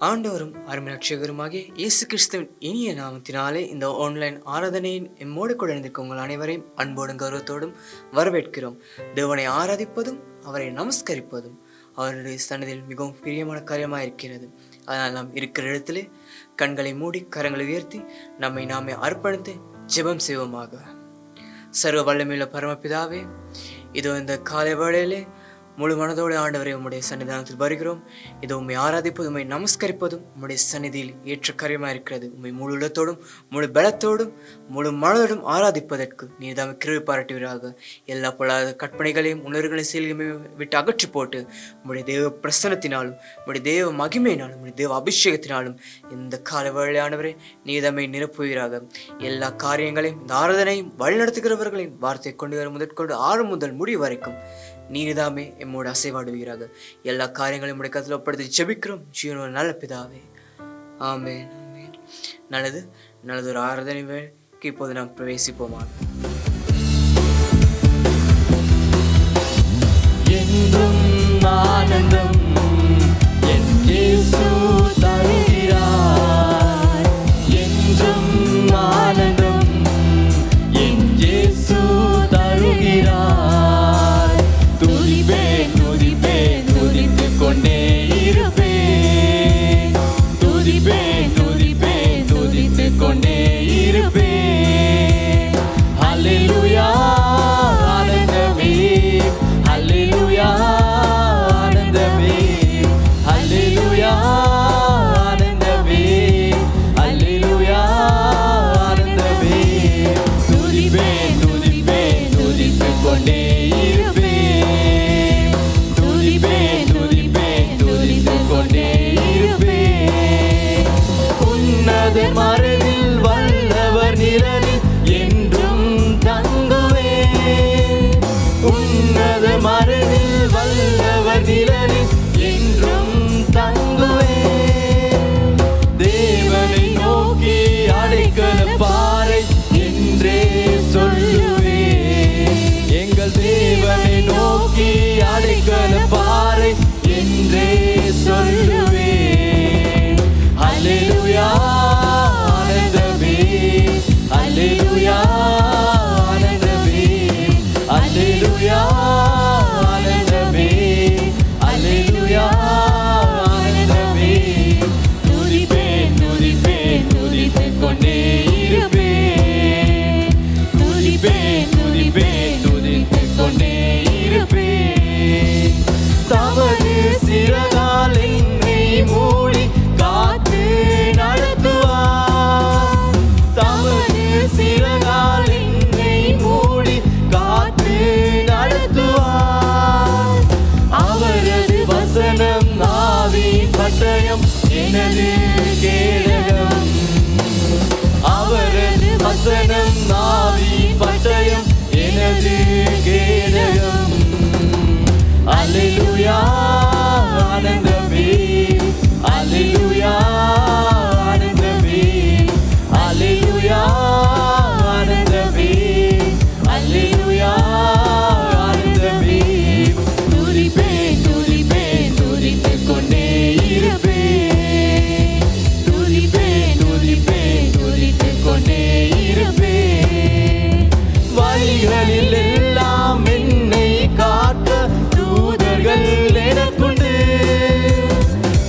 ஆண்டவரும் அருமை ரட்சகருமாகிய இயேசு கிறிஸ்துவின் இனிய நாமத்தினாலே இந்த ஆன்லைன் ஆராதனையின் எம்மோடு கூட இருந்திருக்கும் உங்கள் அனைவரையும் அன்போடும் கௌரவத்தோடும் வரவேற்கிறோம். தேவனை ஆராதிப்பதும் அவரை நமஸ்கரிப்பதும் அவருடைய சன்னதியில் மிகவும் பிரியமான காரியமாக இருக்கிறது. அதனால் நாம் இருக்கிற இடத்திலே கண்களை மூடி கரங்களை உயர்த்தி நம்மை நாமே அர்ப்பணித்து ஜெபம் செய்வோமாக. சர்வ வல்லமையுள்ள பரமபிதாவே, இதோ இந்த காலை வேளையிலே முழு மனதோடு ஆண்டவரை உம்முடைய சன்னிதானத்தில் வருகிறோம். இது உம்மை ஆராதிப்பதும் உம்மை நமஸ்கரிப்பதும் உம்முடைய சன்னிதியில் ஏற்ற காரியமாக இருக்கிறது. உம்மை முழு உள்ளத்தோடும் முழு பலத்தோடும் முழு மனதோடும் ஆராதிப்பதற்கு நீர் தாமே கிருபை பாராட்டுவீராக. எல்லா பொல்லாத கற்பனைகளையும் உணர்வுகளையும் செயல்களையும் விட்டு அகற்றி போட்டு உம்முடைய தேவ பிரசன்னத்தினாலும் உம்முடைய தேவ மகிமையினாலும் உம்முடைய தேவ அபிஷேகத்தினாலும் இந்த கால வேளையானவரை நீர் தாமே நிரப்புவீராக. எல்லா காரியங்களையும் இந்த ஆராதனையும் வழிநடத்துகிறவர்களின் வார்த்தை கொண்டு வர முதற்கொண்டு ஆறு முதல் முடிவு வரைக்கும் நீர்தாமே எம்மோடு அசைவாடுவீராக. எல்லா காரியங்களையும் உடைய கருத்தில் ஒப்படைத்து ஜெபிக்கிறோம் ஜீவனோட நல்ல பிதாவே, ஆமென் ஆமென். நல்லது ஒரு ஆராதனை வேலைக்கு இப்போது நாம் பிரவேசிப்போமா. என்றும் ஆனந்தம் என் இயேசு தருகிறார். என்றும் ஆனந்தம் என் இயேசு தருகிறார். துதிப்பேன் துதிப்பேன் துதித்துக் கொண்டே இருப்பேன். துதிப்பேன் துதிப்பேன் துதித்துக் கொண்டே இருப்பேன். ஹல்லேலூயா ஆனந்தமே, ஹல்லேலூயா ஆனந்தமே, ஹல்லேலூயா ஆனந்தமே, ஹல்லேலூயா ஆனந்தமே. துதிப்பேன் துதிப்பேன் துதித்துக் கொண்டே இருப்பேன். துதிப்பேன் துதிப்பேன் துதித்துக் கொண்டே இருப்பேன். உன்னத மறைவில் வல்லவர் நிழலில் என்றும் தங்குவேன். உன்னத மறைவில் வல்லவர் நிழலில் என்றும் தங்குவேன். தேவனை நோக்கி அடைக்கல பாறை என்றே சொல்லுவேன். எங்கள் தேவனை நோக்கி அடைக்கல பாறை என்றே சொல்லுவேன். ஹல்லேலூயா ஆனந்தமே, ஹல்லேலூயா ஆனந்தமே, ஹல்லேலூயா ஆனந்தமே, ஹல்லேலூயா ஆனந்தமே. துதிப்பேன் துதிப்பேன் துதித்துக் கொண்டே இருப்பேன். துதிப்பேன் துதிப்பேன் துதித்துக் கொண்டே இருப்பேன். தமது சிறகால் என்னை மூடி காத்து நடத்துவார். தமது சிறகால் என்னை மூடி காத்து நடத்துவார். அவரது வசனம் ஆவியின் பட்டயம் எனது கேடகம். அவரது வசனம் ஆவியின் பட்டயம் எனது கேடகம். அல்லேலூயா ஆனந்தமே, அல்லேலூயா ஆனந்தமே, அல்லேலூயா ஆனந்தமே, அல்லேலூயா ஆனந்தமே. துதிப்பேன் துதிப்பேன் துதித்துக் கொண்டே இருப்பேன். துதிப்பேன் துதிப்பேன் துதித்துக் கொண்டே இருப்பேன். வழிகளில் எல்லாம் என்னை காக்க தூதர்கள் எனக்குண்டு.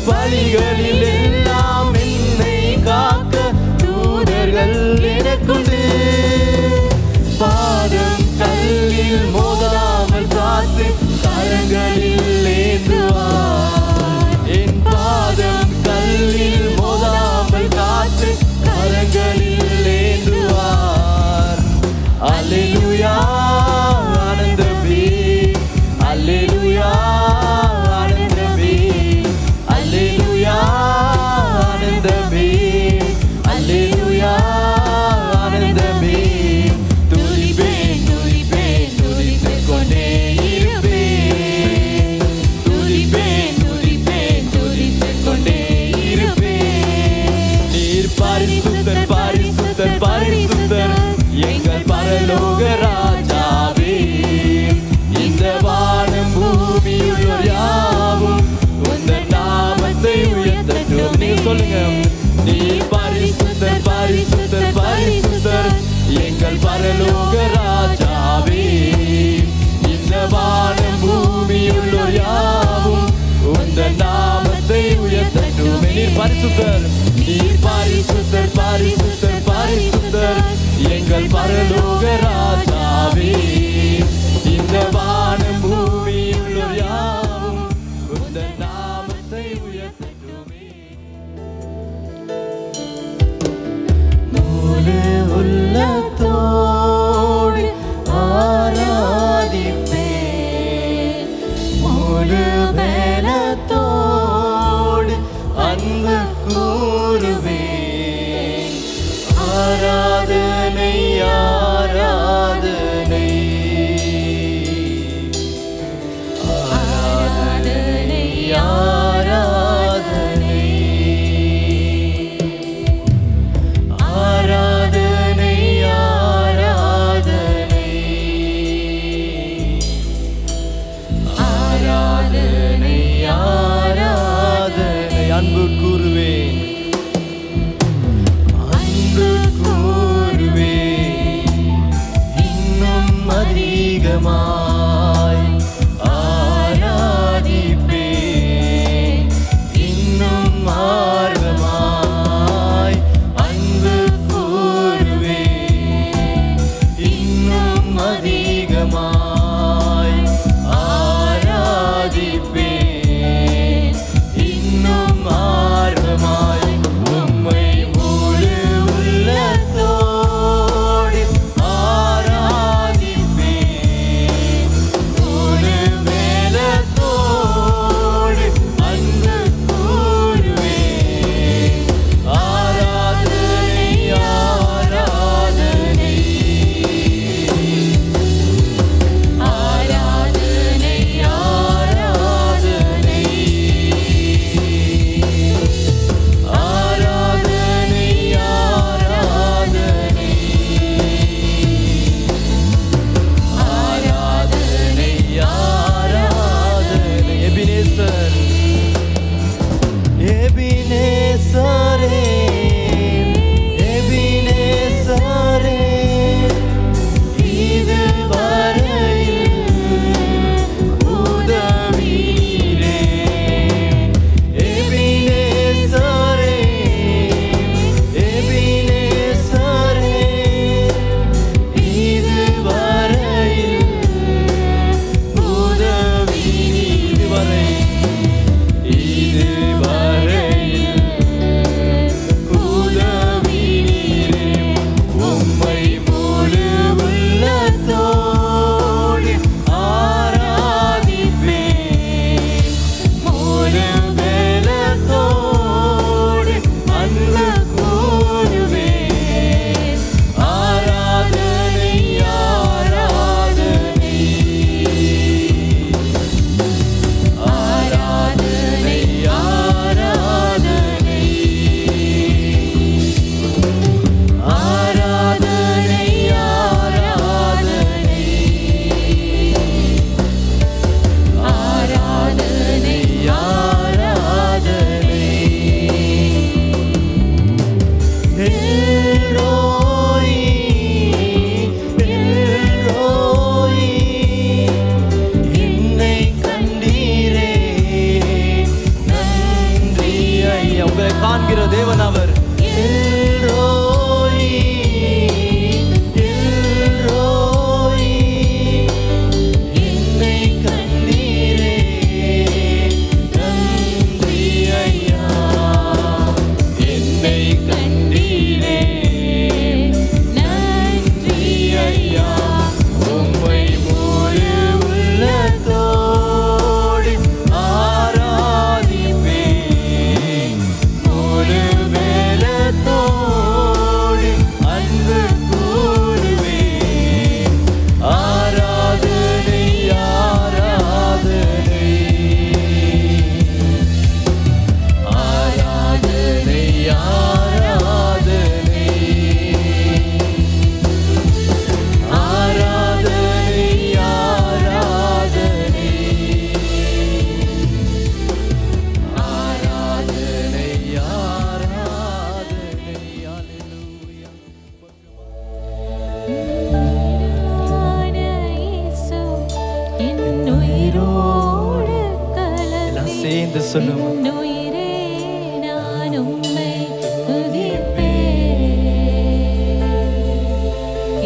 வழிகளில் எல்லாம் என்னை காக்க தூதர்கள் எனக்குண்டு. பாதம் கல்லில் மோதாமல் காத்து கரங்களில் ஏந்துவார். என் பாதம் கல்லில் மோதாமல் காத்து கரங்களில் ஏந்துவார். அல்லேலூயா ஆனந்தமே, அல்லேலூயா ஆனந்தமே, அல்லேலூயா ஆனந்தமே, அல்லேலூயா ஆனந்தமே. துதிப்பேன் துதிப்பேன் துதித்துக் கொண்டே இருப்பேன். துதிப்பேன் துதிப்பேன் துதித்துக் கொண்டே இருப்பேன். நீர் பரிசுத்தர் பரிசுத்தர் பரிசுத்தர் எங்கள் பரலோக ராஜாவே. இந்த வானம் பூமியுள்ளோர் யாவும் உந்தன் நாமத்தை உயர்த்தட்டும். சொல்லுங்க. நீர் பரிசுத்தர் பரிசுத்தர் பரிசுத்தர் எங்கள் பரலோக ராஜாவே. இந்த வானம் பூமியுள்ளோர் யாவும் உந்தன் நாமத்தை உயர்த்தட்டுமே. நீர் பரிசுத்தர் நீர் பரிசுத்தர் பரிசுத்தர் பரிசுத்தர் எங்கள் பரலோக ராஜாவே. இந்த வானம் பூமியுள்ளோர் யாவும் உந்தன் நாமத்தை உயர்த்தட்டுமே. முழு உள்ளத்தோடு ஆராதிப்பேன், முழு பலத்தோடு அன்பு கூறுவேன். ஆராதனை ஆராதனை ஆராதனை ஆராதனை ஆராதனை ஆராதனை ஆராதனை ஆராதனை அன்பு கூறுவேன், அன்பு கூறுவேன் இன்னும் அதிகமாய் ஆராதிப்பேன், இன்னும் ஆர்வமாய் அன்பு கூறுவேன், இன்னும் அதிகமாய் ஆராதிப்பேன், இன்னும் ஆர்வமாய் உம்மை முழு உள்ளத்தோடு ஆராதிப்பேன், சேர்ந்து சொல்லுவோம். என்னுயிரே நான் உம்மை துதிப்பேன்.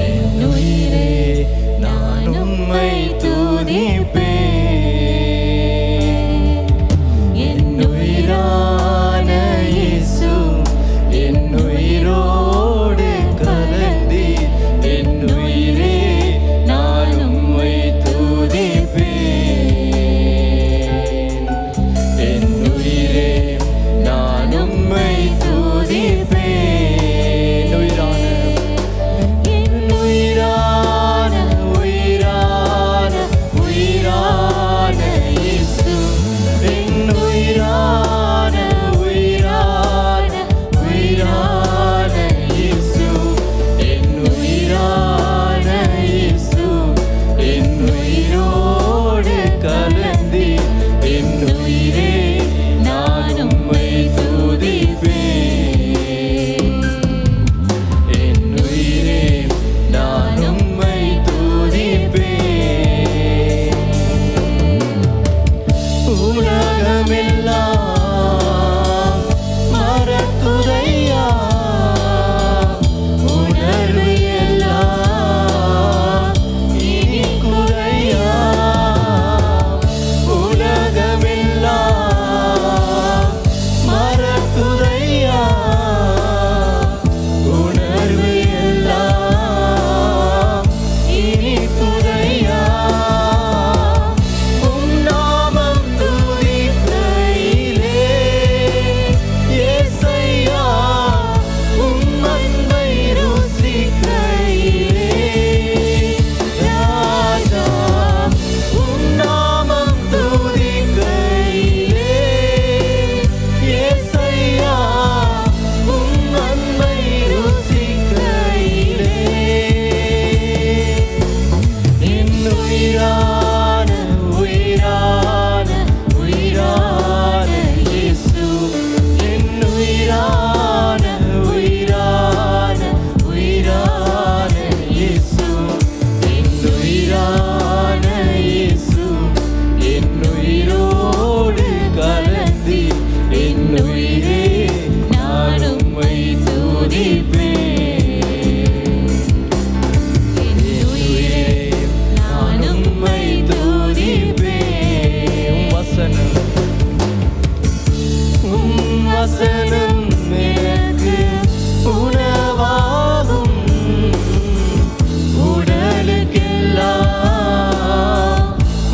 என்னுயிரே நான் உம்மை துதிப்பேன். என்னுயிரான இயேசு என்னுயிரோடு கலந்தி என்னுயிரே நான் உம்மை துதிப்பேன். என்னுயிரே நான் உம்மை துதிப்பேன். என்னுயிரான உயிரான உயிரான இயேசு என்னுயிரான உயிரான உயிரான இயேசு என்னுயிரான இயேசு என்னுயிரோடு கலந்தி என்னுயிரே நான் உம்மை துதிப்பேன். என்னுயிரே நான் உம்மை துதிப்பேன். உலகமெல்லாம் மறக்குதையா, உணர்வு எல்லாம் இனிக்குதையா. உலகமெல்லாம் மறக்குதையா, உணர்வு எல்லாம் இனிக்குதையா. உம் நாமம் துதிக்கையிலே இயேசையா, உம் அன்பை ருசிக்கையிலே ராஜா. உம் நாமம் துதிக்கையிலே இயேசையா, உம் அன்பை ருசிக்கையிலே என்னுயிரான உயிரான உயிரான இயேசு என்னுயிரான உயிரான உயிரான இயேசு என்னுயிரான இயேசு என்னுயிரோடு கலந்தி என்னுயிரே நான் உம்மை துதிப்பேன். என்னுயிரே நான் உம்மை துதிப்பேன். உம் வசனம் எனக்கு உணவாகும், உடலுக்கெல்லாம்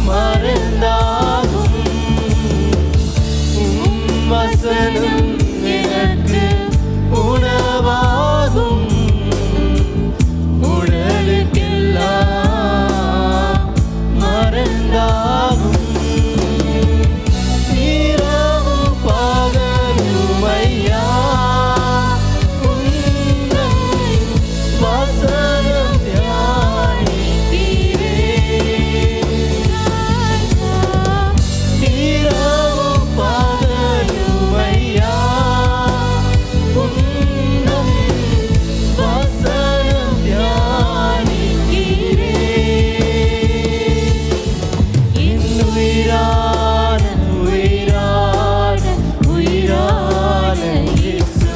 மருந்தாகும். உம் வசனம் எனக்கு உணவாகும், உடலுக்கெல்லாம் மருந்தாகும். இரவும் பகலும் ஐயா, உந்தன் வசனம் தியானிக்கிறேன். இரவும் பகலும் ஐயா, உந்தன் வசனம் தியானிக்கிறேன். என்னுயிரான உயிரான உயிரான இயேசு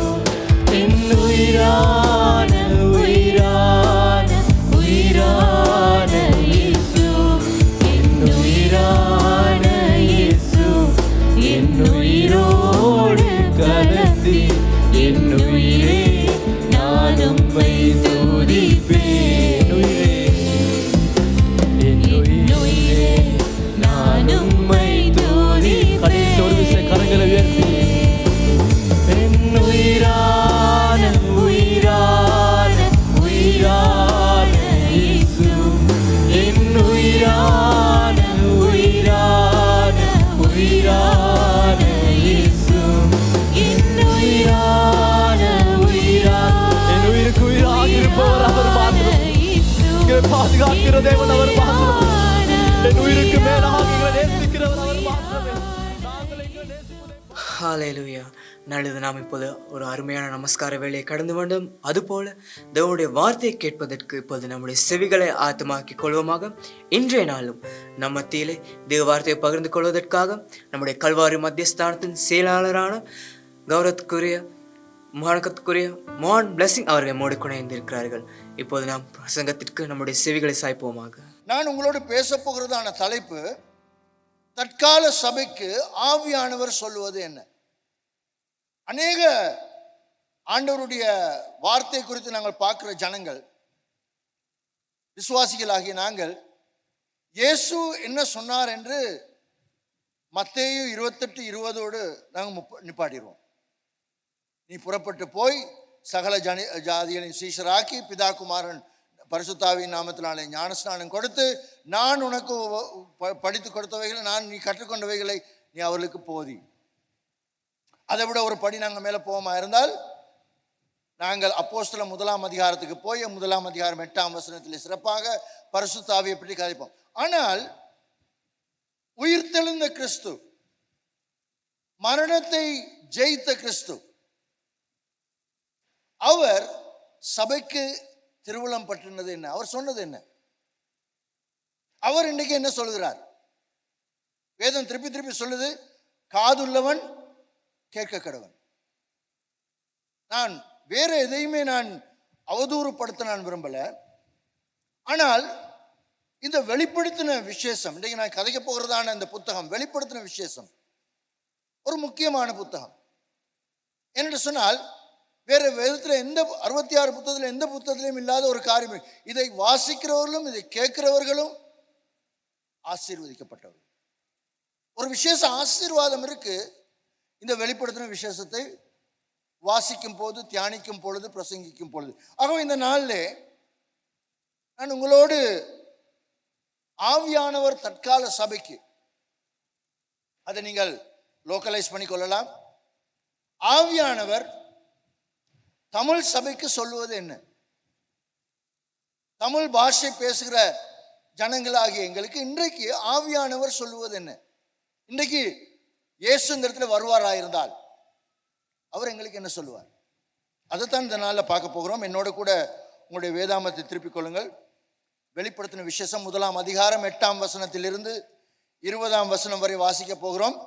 என்னுயிரான உயிரான உயிரான இயேசு என்னுயிரான இயேசு என்னுயிரோடு கலந்தி என்னுயிரே நான் உம்மை துதிப்பேன். என்னுயிரே நான் உம்மை துதிப்பேன். கடைசி ஒரு விசை கரங்களை உயர்த்தி என்னுயிரான உயிரான உயிரான இயேசு என்னுயிரான உயிரான உயிரான இயேசு என்னுயிரான உயிரான என் உயிருக்கு உயிராக இருப்பவர் அவர் மாத்திரம். எங்களை பாதுகாக்கிற தேவன் அவர் மாத்திரம். என் உயிருக்கு மேலாக எங்களை நேசிக்கிறவர் அவர் மாத்திரமே. நாங்கள் எங்களை நேசிப்பதை ஹalleluya. நல்லது, நாம் இப்போது ஒரு அருமையான நமஸ்கார வேலையை கடந்து வேண்டும். அதுபோல தேவனுடைய வார்த்தையை கேட்பதற்கு இப்போது நம்முடைய செவிகளை ஆயத்தமாக்கிக் கொள்வோமாக. இன்றைய நாளும் நம் மத்தியிலே தேவ வார்த்தையை பகிர்ந்து கொள்வதற்காக நம்முடைய கல்வாரி மத்தியஸ்தானத்தின் செயலாளரான கௌரவத்துக்குரிய வணக்கத்துக்குரிய மோகன் பிளஸிங் அவர்கள் மோடி இணைந்திருக்கிறார்கள். இப்போது நாம் பிரசங்கத்திற்கு நம்முடைய செவிகளை சாய்ப்போமாக. நான் உங்களோடு பேச போகிறதான தலைப்பு, தற்கால சபைக்கு ஆவியானவர் சொல்லுவது என்ன. அநேக ஆண்டவருடைய வார்த்தை குறித்து நாங்கள் பார்க்கிற ஜனங்கள், விசுவாசிகளாகிய நாங்கள், இயேசு என்ன சொன்னார் என்று மத்தேயு 28:20 நாங்கள் நிப்பாட்டிடுவோம். நீ புறப்பட்டு போய் சகல ஜாதிகளின் சீஷராக்கி பிதா குமாரன் பரிசுத்தாவின் நாமத்தினாலே ஞானஸ்நானம் கொடுத்து, நான் உனக்கு படித்து கொடுத்தவைகளை, நீ கற்றுக்கொண்டவைகளை நீ அவர்களுக்கு போதி. அதை விட ஒரு படி நாங்கள் மேலே போவோமா இருந்தால், நாங்கள் அப்போஸ்தலர் 1 அதிகாரத்துக்கு போய் 1 அதிகாரம் 8 சிறப்பாக பரிசுத்தாவியை பற்றி கதைப்போம். ஆனால் உயிர்த்தெழுந்த கிறிஸ்து, மரணத்தை ஜெயித்த கிறிஸ்து, அவர் சபைக்கு திருவுளம் பற்றினது என்ன, அவர் சொன்னது என்ன, அவர் இன்றைக்கு என்ன சொல்கிறார்? வேதம் திருப்பி திருப்பி சொல்லுது, காதுள்ளவன் கேட்க கடவன். நான் வேற எதையுமே நான் அவதூறுப்படுத்த நான் விரும்பல. ஆனால் இந்த வெளிப்படுத்தின விசேஷம், இன்றைக்கு நான் கதைக்க போகிறதான இந்த புத்தகம், வெளிப்படுத்தின விசேஷம் ஒரு முக்கியமான புத்தகம். என்று சொன்னால், வேற வேதத்தில் எந்த 66 புத்தகத்தில் எந்த புத்தகத்திலையும் இல்லாத ஒரு காரியம். இதை வாசிக்கிறவர்களும் இதை கேட்கிறவர்களும் ஆசீர்வதிக்கப்பட்டவர்கள். ஒரு விசேஷ ஆசீர்வாதம் இருக்கு இந்த வெளிப்படுத்தின விசேஷத்தை வாசிக்கும் போது, தியானிக்கும் பொழுது, பிரசங்கிக்கும் பொழுது. ஆகவே இந்த நாளில் நான் உங்களோடு ஆவியானவர் தற்கால சபைக்கு, அதை நீங்கள் லோக்கலைஸ் பண்ணி கொள்ளலாம். ஆவியானவர் தமிழ் சபைக்கு சொல்லுவது என்ன, தமிழ் பாஷை பேசுகிற ஜனங்களாகிய எங்களுக்கு இன்றைக்கு ஆவியானவர் சொல்லுவது என்ன. இன்றைக்கு இயேசு இந்த இடத்துல வருவாராயிருந்தால் அவர் எங்களுக்கு என்ன சொல்லுவார், அதைத்தான் இந்த நாளில் பார்க்க போகிறோம். என்னோட கூட உங்களுடைய வேதாமத்தை திருப்பிக் கொள்ளுங்கள். வெளிப்படுத்தின விசேஷம் 1 அதிகாரம் 8 20 வரை வாசிக்க போகிறோம்.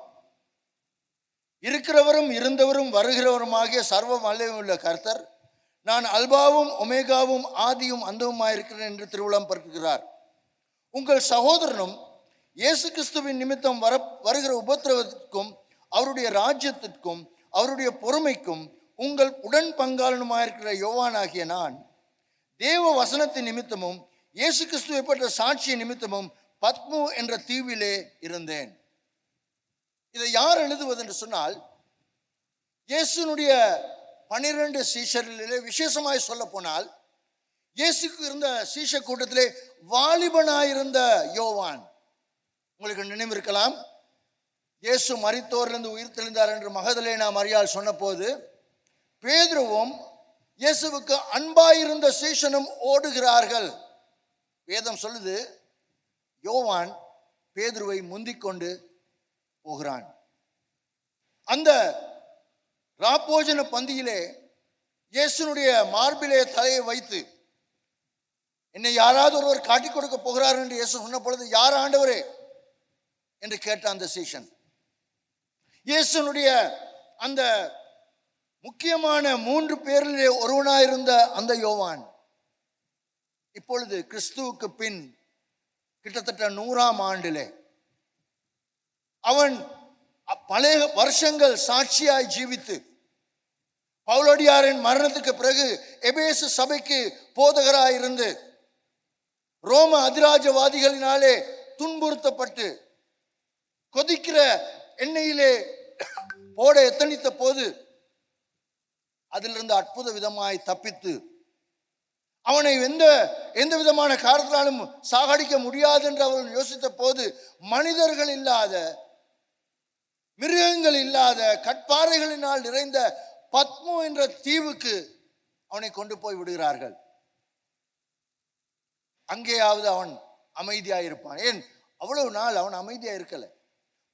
இருக்கிறவரும் இருந்தவரும் வருகிறவருமாகிய சர்வ வல்லமையுள்ள கர்த்தர், நான் அல்பாவும் ஒமேகாவும் ஆதியும் அந்தவுமாயிருக்கிறேன் என்று திருவுளம் பற்றுகிறார். உங்கள் சகோதரனும் இயேசு கிறிஸ்துவின் நிமித்தம் வருகிற உபத்திரவத்திற்கும் அவருடைய ராஜ்யத்திற்கும் அவருடைய பொறுமைக்கும் உங்கள் உடன் பங்காளனுமாயிருக்கிற யோவானாகிய நான், தேவ வசனத்தின் நிமித்தமும் இயேசு கிறிஸ்துவை பற்ற சாட்சிய நிமித்தமும் பத்மு என்ற தீவிலே இருந்தேன். இதை யார் எழுதுவது என்று சொன்னால், இயேசுனுடைய 12 சீஷரிலே விசேஷமாய் சொல்ல போனால், இயேசுக்கு இருந்த சீஷ கூட்டத்திலே வாலிபனாயிருந்த யோவான். உங்களுக்கு நினைவு இருக்கலாம், இயேசு மரித்தோரிலிருந்து உயிர் தெளிந்தார் என்று மகதலேனா மரியாள் சொன்ன போது, பேதுருவும் இயேசுவுக்கு அன்பாயிருந்த சீஷனும் ஓடுகிறார்கள். வேதம் சொல்லுது, யோவான் பேதுருவை முந்திக்கொண்டு போகிறான். அந்த ராப்போஜன பந்தியிலே இயேசுனுடைய மார்பிலே தலையை வைத்து, என்னை யாராவது ஒருவர் காட்டிக் கொடுக்க போகிறார் என்று இயேசு சொன்ன பொழுது, யார் ஆண்டவரே என்று கேட்ட அந்த சீஷன், இயேசுனுடைய அந்த முக்கியமான 3 பேரிலே ஒருவனாயிருந்த அந்த யோவான், இப்பொழுது கிறிஸ்துவுக்கு பின் கிட்டத்தட்ட 100ஆம் ஆண்டிலே அவன் பல வருஷங்கள் சாட்சியாய் ஜீவித்து, பவுலடியாரின் மரணத்துக்கு பிறகு எபேசு சபைக்கு போதகராயிருந்து, ரோம அதிராஜவாதிகளினாலே துன்புறுத்தப்பட்டு கொதிக்கிற எண்ணெயிலே போட எத்தனித்த போது அதிலிருந்து அற்புத விதமாய் தப்பித்து, அவனை எந்த விதமான காரணத்தினாலும் சாகடிக்க முடியாது என்று அவர்கள் யோசித்த போது, மனிதர்கள் இல்லாத, மிருகங்கள் இல்லாத, கற்பாறைகளினால் நிறைந்த பத்மு என்ற தீவுக்கு அவனை கொண்டு போய் விடுகிறார்கள். அங்கேயாவது அவன் அமைதியாயிருப்பான். ஏன் அவ்வளவு நாள் அவன் அமைதியா இருக்கல.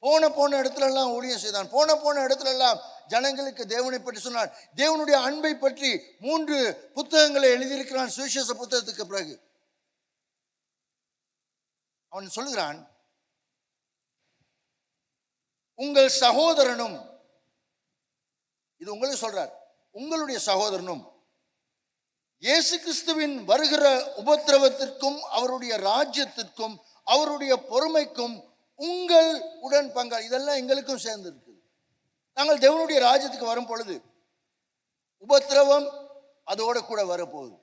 போன இடத்துல எல்லாம் ஊழியம் செய்தான். போன இடத்துல எல்லாம் ஜனங்களுக்கு தேவனை பற்றி சொன்னான். தேவனுடைய அன்பை பற்றி 3 புத்தகங்களை எழுதியிருக்கிறான் சுவிசேஷ புத்தகத்துக்கு பிறகு. அவன் சொல்லுகிறான், உங்கள் சகோதரனும், இது உங்களுக்கு சொல்றார், உங்களுடைய சகோதரனும் இயேசு கிறிஸ்துவின் வருகிற உபத்திரவத்திற்கும் அவருடைய ராஜ்யத்திற்கும் அவருடைய பொறுமைக்கும் உங்கள் உடன் பங்காளி. இதெல்லாம் எங்களுக்கும் சேர்ந்து இருக்குது. நாங்கள் தேவனுடைய ராஜ்யத்துக்கு வரும் பொழுது உபத்திரவம் அதோட கூட வரப்போகுது.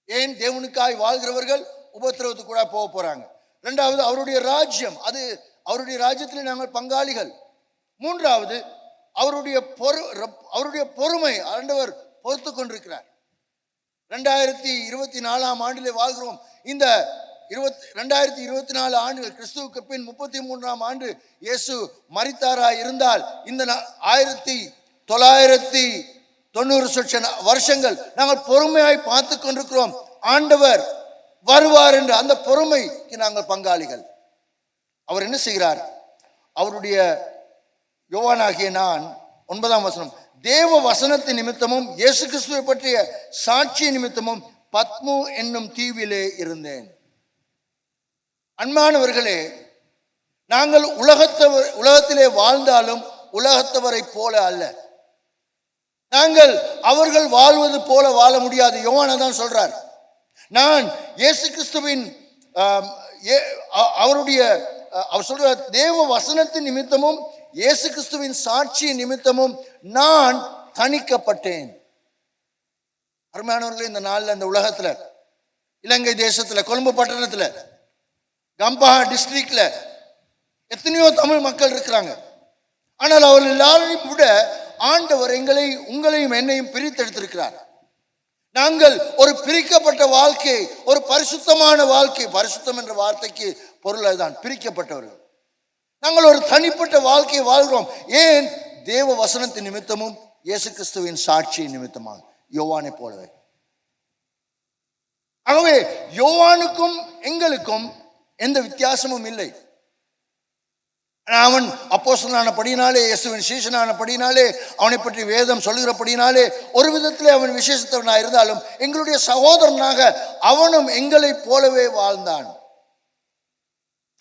ஏன்? தேவனுக்காய் வாழ்கிறவர்கள் உபத்திரவத்துக்கு கூட போக போறாங்க. 2வது, அவருடைய ராஜ்யம், அது அவருடைய ராஜ்யத்தில் நாங்கள் பங்காளிகள். 3வது, அவருடைய பொறுமை ஆண்டவர் பொறுத்து கொண்டிருக்கிறார். 2024 ஆண்டிலே வாழ்கிறோம். இந்த 2024 ஆண்டுகள், கிறிஸ்துவுக்கு பின் 33ஆம் ஆண்டு இயேசு மரித்தாரா இருந்தால் இந்த 1990 வருஷங்கள் நாங்கள் பொறுமையாய் பார்த்து கொண்டிருக்கிறோம். ஆண்டவர் வருவார் என்று அந்த பொறுமைக்கு நாங்கள் பங்காளிகள். அவர் என்ன செய்கிறார்? அவருடைய யோவானாகிய நான் 9ஆம் வசனம், தேவ வசனத்தின் நிமித்தமும் இயேசு கிறிஸ்துவை பற்றிய சாட்சி நிமித்தமும் பத்மு என்னும் தீவிலே இருந்தேன். அன்பானவர்களே, நாங்கள் உலகத்திலே வாழ்ந்தாலும் உலகத்தவரை போல அல்ல. நாங்கள் அவர்கள் வாழ்வது போல வாழ முடியாது. யோவானா தான் சொல்றார், நான் இயேசு கிறிஸ்துவின் அவர் சொல்றார், தேவ வசனத்தின் நிமித்தமும் இயேசு கிறிஸ்துவின் சாட்சி நிமித்தமும் நான் தணிக்கப்பட்டேன். அருமையானவர்களே, இந்த நாளில் இந்த உலகத்துல, இலங்கை தேசத்துல, கொழும்பு பட்டணத்துல, கம்பஹா டிஸ்ட்ரிக்ட்ல எத்தனையோ தமிழ் மக்கள் இருக்கிறாங்க. ஆனால் அவர்கள் எல்லாரையும் விட ஆண்டவர் உங்களையும் என்னையும் பிரித்தெடுத்திருக்கிறார். நாங்கள் ஒரு பிரிக்கப்பட்ட வாழ்க்கை, ஒரு பரிசுத்தமான வாழ்க்கை. பரிசுத்தம் என்ற வார்த்தைக்கு பொருள் அதுதான், பிரிக்கப்பட்டவர்கள். நாங்கள் ஒரு தனிப்பட்ட வாழ்க்கையை வாழ்கிறோம். ஏன்? தேவ வசனத்தின் நிமித்தமும் இயேசு கிறிஸ்துவின் சாட்சியின் நிமித்தமாக, யோவானை போலவே. ஆகவே யோவானுக்கும் எங்களுக்கும் எந்த வித்தியாசமும் இல்லை. அவன் அப்போஸ்தலனானபடினாலே, இயேசுவின் சீஷனானபடினாலே, அவனை பற்றி வேதம் சொல்லுகிறபடினாலே ஒரு விதத்திலே அவன் விசேஷத்தவனாக இருந்தாலும் எங்களுடைய சகோதரனாக அவனும் எங்களை போலவே வாழ்ந்தான்.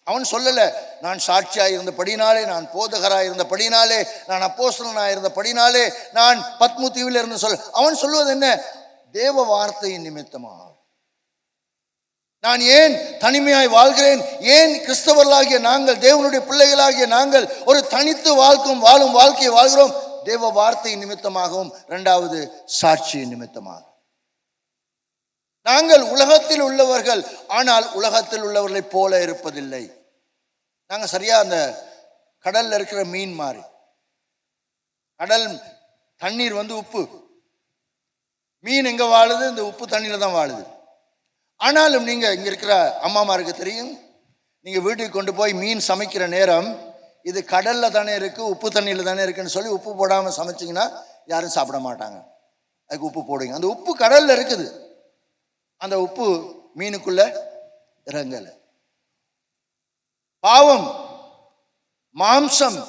அவன் சொல்லல, நான் சாட்சியாக இருந்தபடினாலே, நான் போதகராக இருந்தபடினாலே, நான் அப்போஸ்தலனாக இருந்தபடினாலே, நான் பத்மு தீவில் இருந்து அவன் சொல்லுவது என்ன? தேவ வார்த்தையின் நிமித்தமாக. நான் ஏன் தனிமையாய் வாழ்கிறேன்? ஏன் கிறிஸ்தவர்களாகிய நாங்கள், தேவனுடைய பிள்ளைகளாகிய நாங்கள் ஒரு தனித்து வாழும் வாழ்க்கையை வாழ்கிறோம்? தேவ வார்த்தையின் நிமித்தமாகவும், 2வது சாட்சியின் நிமித்தமாக. நாங்கள் உலகத்தில் உள்ளவர்கள், ஆனால் உலகத்தில் உள்ளவர்களை போல இருப்பதில்லை. நாங்கள் சரியா அந்த கடல்ல இருக்கிற மீன் மாதிரி. கடல் தண்ணீர் உப்பு, மீன் எங்க வாழுது? இந்த உப்பு தண்ணீர்ல தான் வாழுது. ஆனாலும் நீங்க இங்க இருக்கிற அம்மாமாருக்கு தெரியும், நீங்க வீட்டுக்கு கொண்டு போய் மீன் சமைக்கிற நேரம், இது கடல்ல தானே இருக்கு, உப்பு தண்ணியில தானே இருக்குன்னு சொல்லி உப்பு போடாம சமைச்சிங்கன்னா யாரும் சாப்பிட மாட்டாங்க. அதுக்கு உப்பு போடுங்க. அந்த உப்பு கடல்ல இருக்குது, அந்த உப்பு மீனுக்குள்ள இறங்கல. பாவம், மாம்சம்,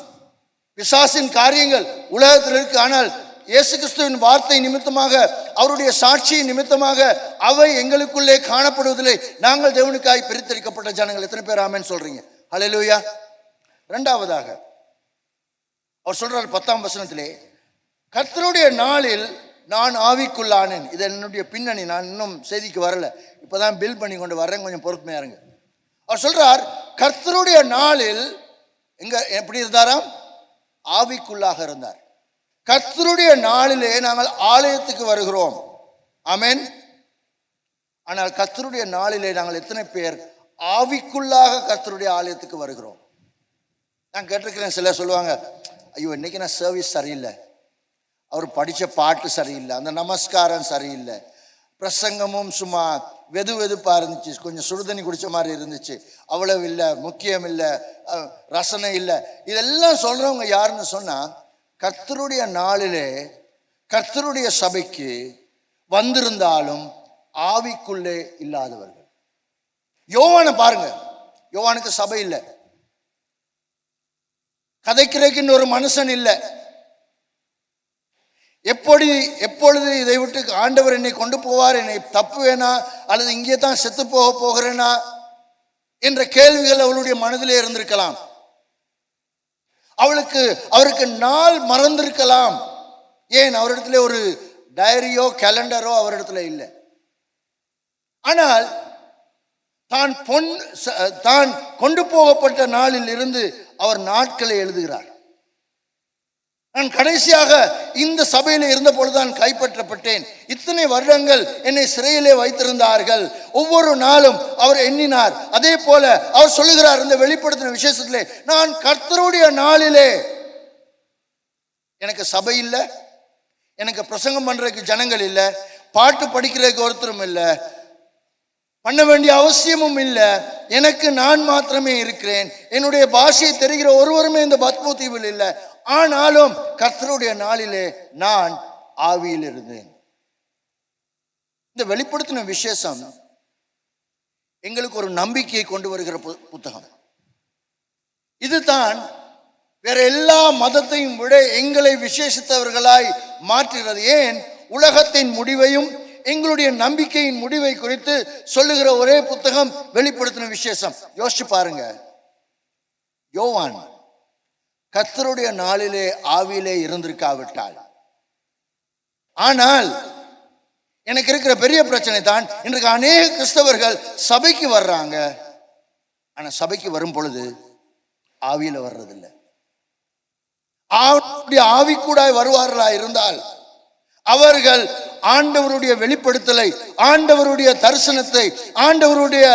பிசாசின் காரியங்கள் உலகத்தில் இருக்கு. ஆனால் இயேசு கிறிஸ்துவின் வார்த்தை நிமித்தமாக, அவருடைய சாட்சியின் நிமித்தமாக அவை எங்களுக்குள்ளே காணப்படுவதில்லை. நாங்கள் தேவனுக்காய் பிரித்தெடுக்கப்பட்ட ஜனங்கள். எத்தனை பேர் ஆமென் சொல்றீங்க? ஹல்லேலூயா. 2வதாக அவர் சொல்றார் 10ஆம் வசனத்திலே, கர்த்தருடைய நாளில் நான் ஆவிக்குள்ளானேன். இது என்னுடைய பின்னணி, நான் இன்னும் செய்திக்கு வரல, இப்பதான் பில் பண்ணி கொண்டு வர்றேன், கொஞ்சம் பொறுமையா இருங்க. அவர் சொல்றார், கர்த்தருடைய நாளில் எங்க எப்படி இருந்தாராம்? ஆவிக்குள்ளாக இருந்தார். கர்த்தருடைய நாளிலே நாங்கள் ஆலயத்துக்கு வருகிறோம். ஆமென். ஆனால் கர்த்தருடைய நாளிலே நாங்கள் எத்தனை பேர் ஆவிக்குள்ளாக கர்த்தருடைய ஆலயத்துக்கு வருகிறோம்? நான் கேட்டிருக்கிறேன், சிலர் சொல்லுவாங்க, ஐயோ இன்னைக்கு நான் சர்வீஸ் சரியில்லை, அவர் படித்த பாட்டு சரியில்லை, அந்த நமஸ்காரம் சரியில்லை, பிரசங்கமும் சும்மா வெதுப்பாக இருந்துச்சு, கொஞ்சம் சுடுதண்ணி குடித்த மாதிரி இருந்துச்சு, அவ்வளவு இல்லை, முக்கியம் இல்லை, ரசனை இல்லை. இதெல்லாம் சொல்கிறவங்க யாருன்னு சொன்னால், கர்த்தருடைய நாளிலே கர்த்தருடைய சபைக்கு வந்திருந்தாலும் ஆவிக்குள்ளே இல்லாதவர்கள். யோவானை பாருங்க, யோவானுக்கு சபை இல்லை, கதைக்கிறதுக்கு ஒரு மனுஷன் இல்லை, எப்பொழுது இதை விட்டு ஆண்டவர் என்னை கொண்டு போவார், என்னை தப்புவேனா அல்லது இங்கே தான் செத்து போக போகிறேனா என்ற கேள்விகள் அவளுடைய மனதிலே இருந்திருக்கலாம். அவருக்கு நாள் மறந்திருக்கலாம். ஏன், அவரிடத்துல ஒரு டைரியோ கேலண்டரோ அவரிடத்துல இல்லை. ஆனால் தான் கொண்டு போகப்பட்ட நாளில் இருந்து அவர் நாட்களை எழுதுகிறார். நான் கடைசியாக இந்த சபையில இருந்த பொழுதுதான் கைப்பற்றப்பட்டேன். இத்தனை வருடங்கள் என்னை சிறையிலே வைத்திருந்தார்கள். ஒவ்வொரு நாளும் அவர் எண்ணினார். அதே போல அவர் சொல்லுகிறார் இந்த வெளிப்படுத்தின விசேஷத்திலே, நான் கர்த்தருடைய நாளிலே, எனக்கு சபை இல்லை, எனக்கு பிரசங்கம் பண்றதுக்கு ஜனங்கள் இல்லை, பாட்டு படிக்கிறதுக்கு ஒருத்தரும் இல்லை, பண்ண வேண்டிய அவசியமும் இல்லை, எனக்கு நான் மாத்திரமே இருக்கிறேன், என்னுடைய பாஷையை தெரிகிற ஒருவருமே இந்த பத்மு தீவில் இல்லை. ஆனாலும் கர்த்தருடைய நாளிலே நான் ஆவியில் இருந்தேன். இந்த வெளிப்படுத்தின விசேஷம் எங்களுக்கு ஒரு நம்பிக்கையை கொண்டு வருகிற புத்தகம். இதுதான் வேற எல்லா மதத்தையும் விட எங்களை விசேஷித்தவர்களாய் மாற்றுகிறது. ஏன், உலகத்தின் முடிவையும் எங்களுடைய நம்பிக்கையின் முடிவை குறித்து சொல்லுகிற ஒரே புத்தகம் வெளிப்படுத்தின விசேஷம். யோசிச்சு பாருங்க, யோவான் கர்த்தருடைய நாளிலே ஆவியிலே இருந்திருக்காவிட்டால், ஆனால் எனக்கு இருக்கிற பெரிய பிரச்சனை தான், இன்றைக்கு அநேக கிறிஸ்தவர்கள் சபைக்கு வர்றாங்க, ஆனா சபைக்கு வரும் பொழுது ஆவியில வர்றதில்லை. ஆவிக்கூடாய் வருவார்களா இருந்தால் அவர்கள் ஆண்டவருடைய வெளிப்படுத்தலை, ஆண்டவருடைய தரிசனத்தை, ஆண்டவருடைய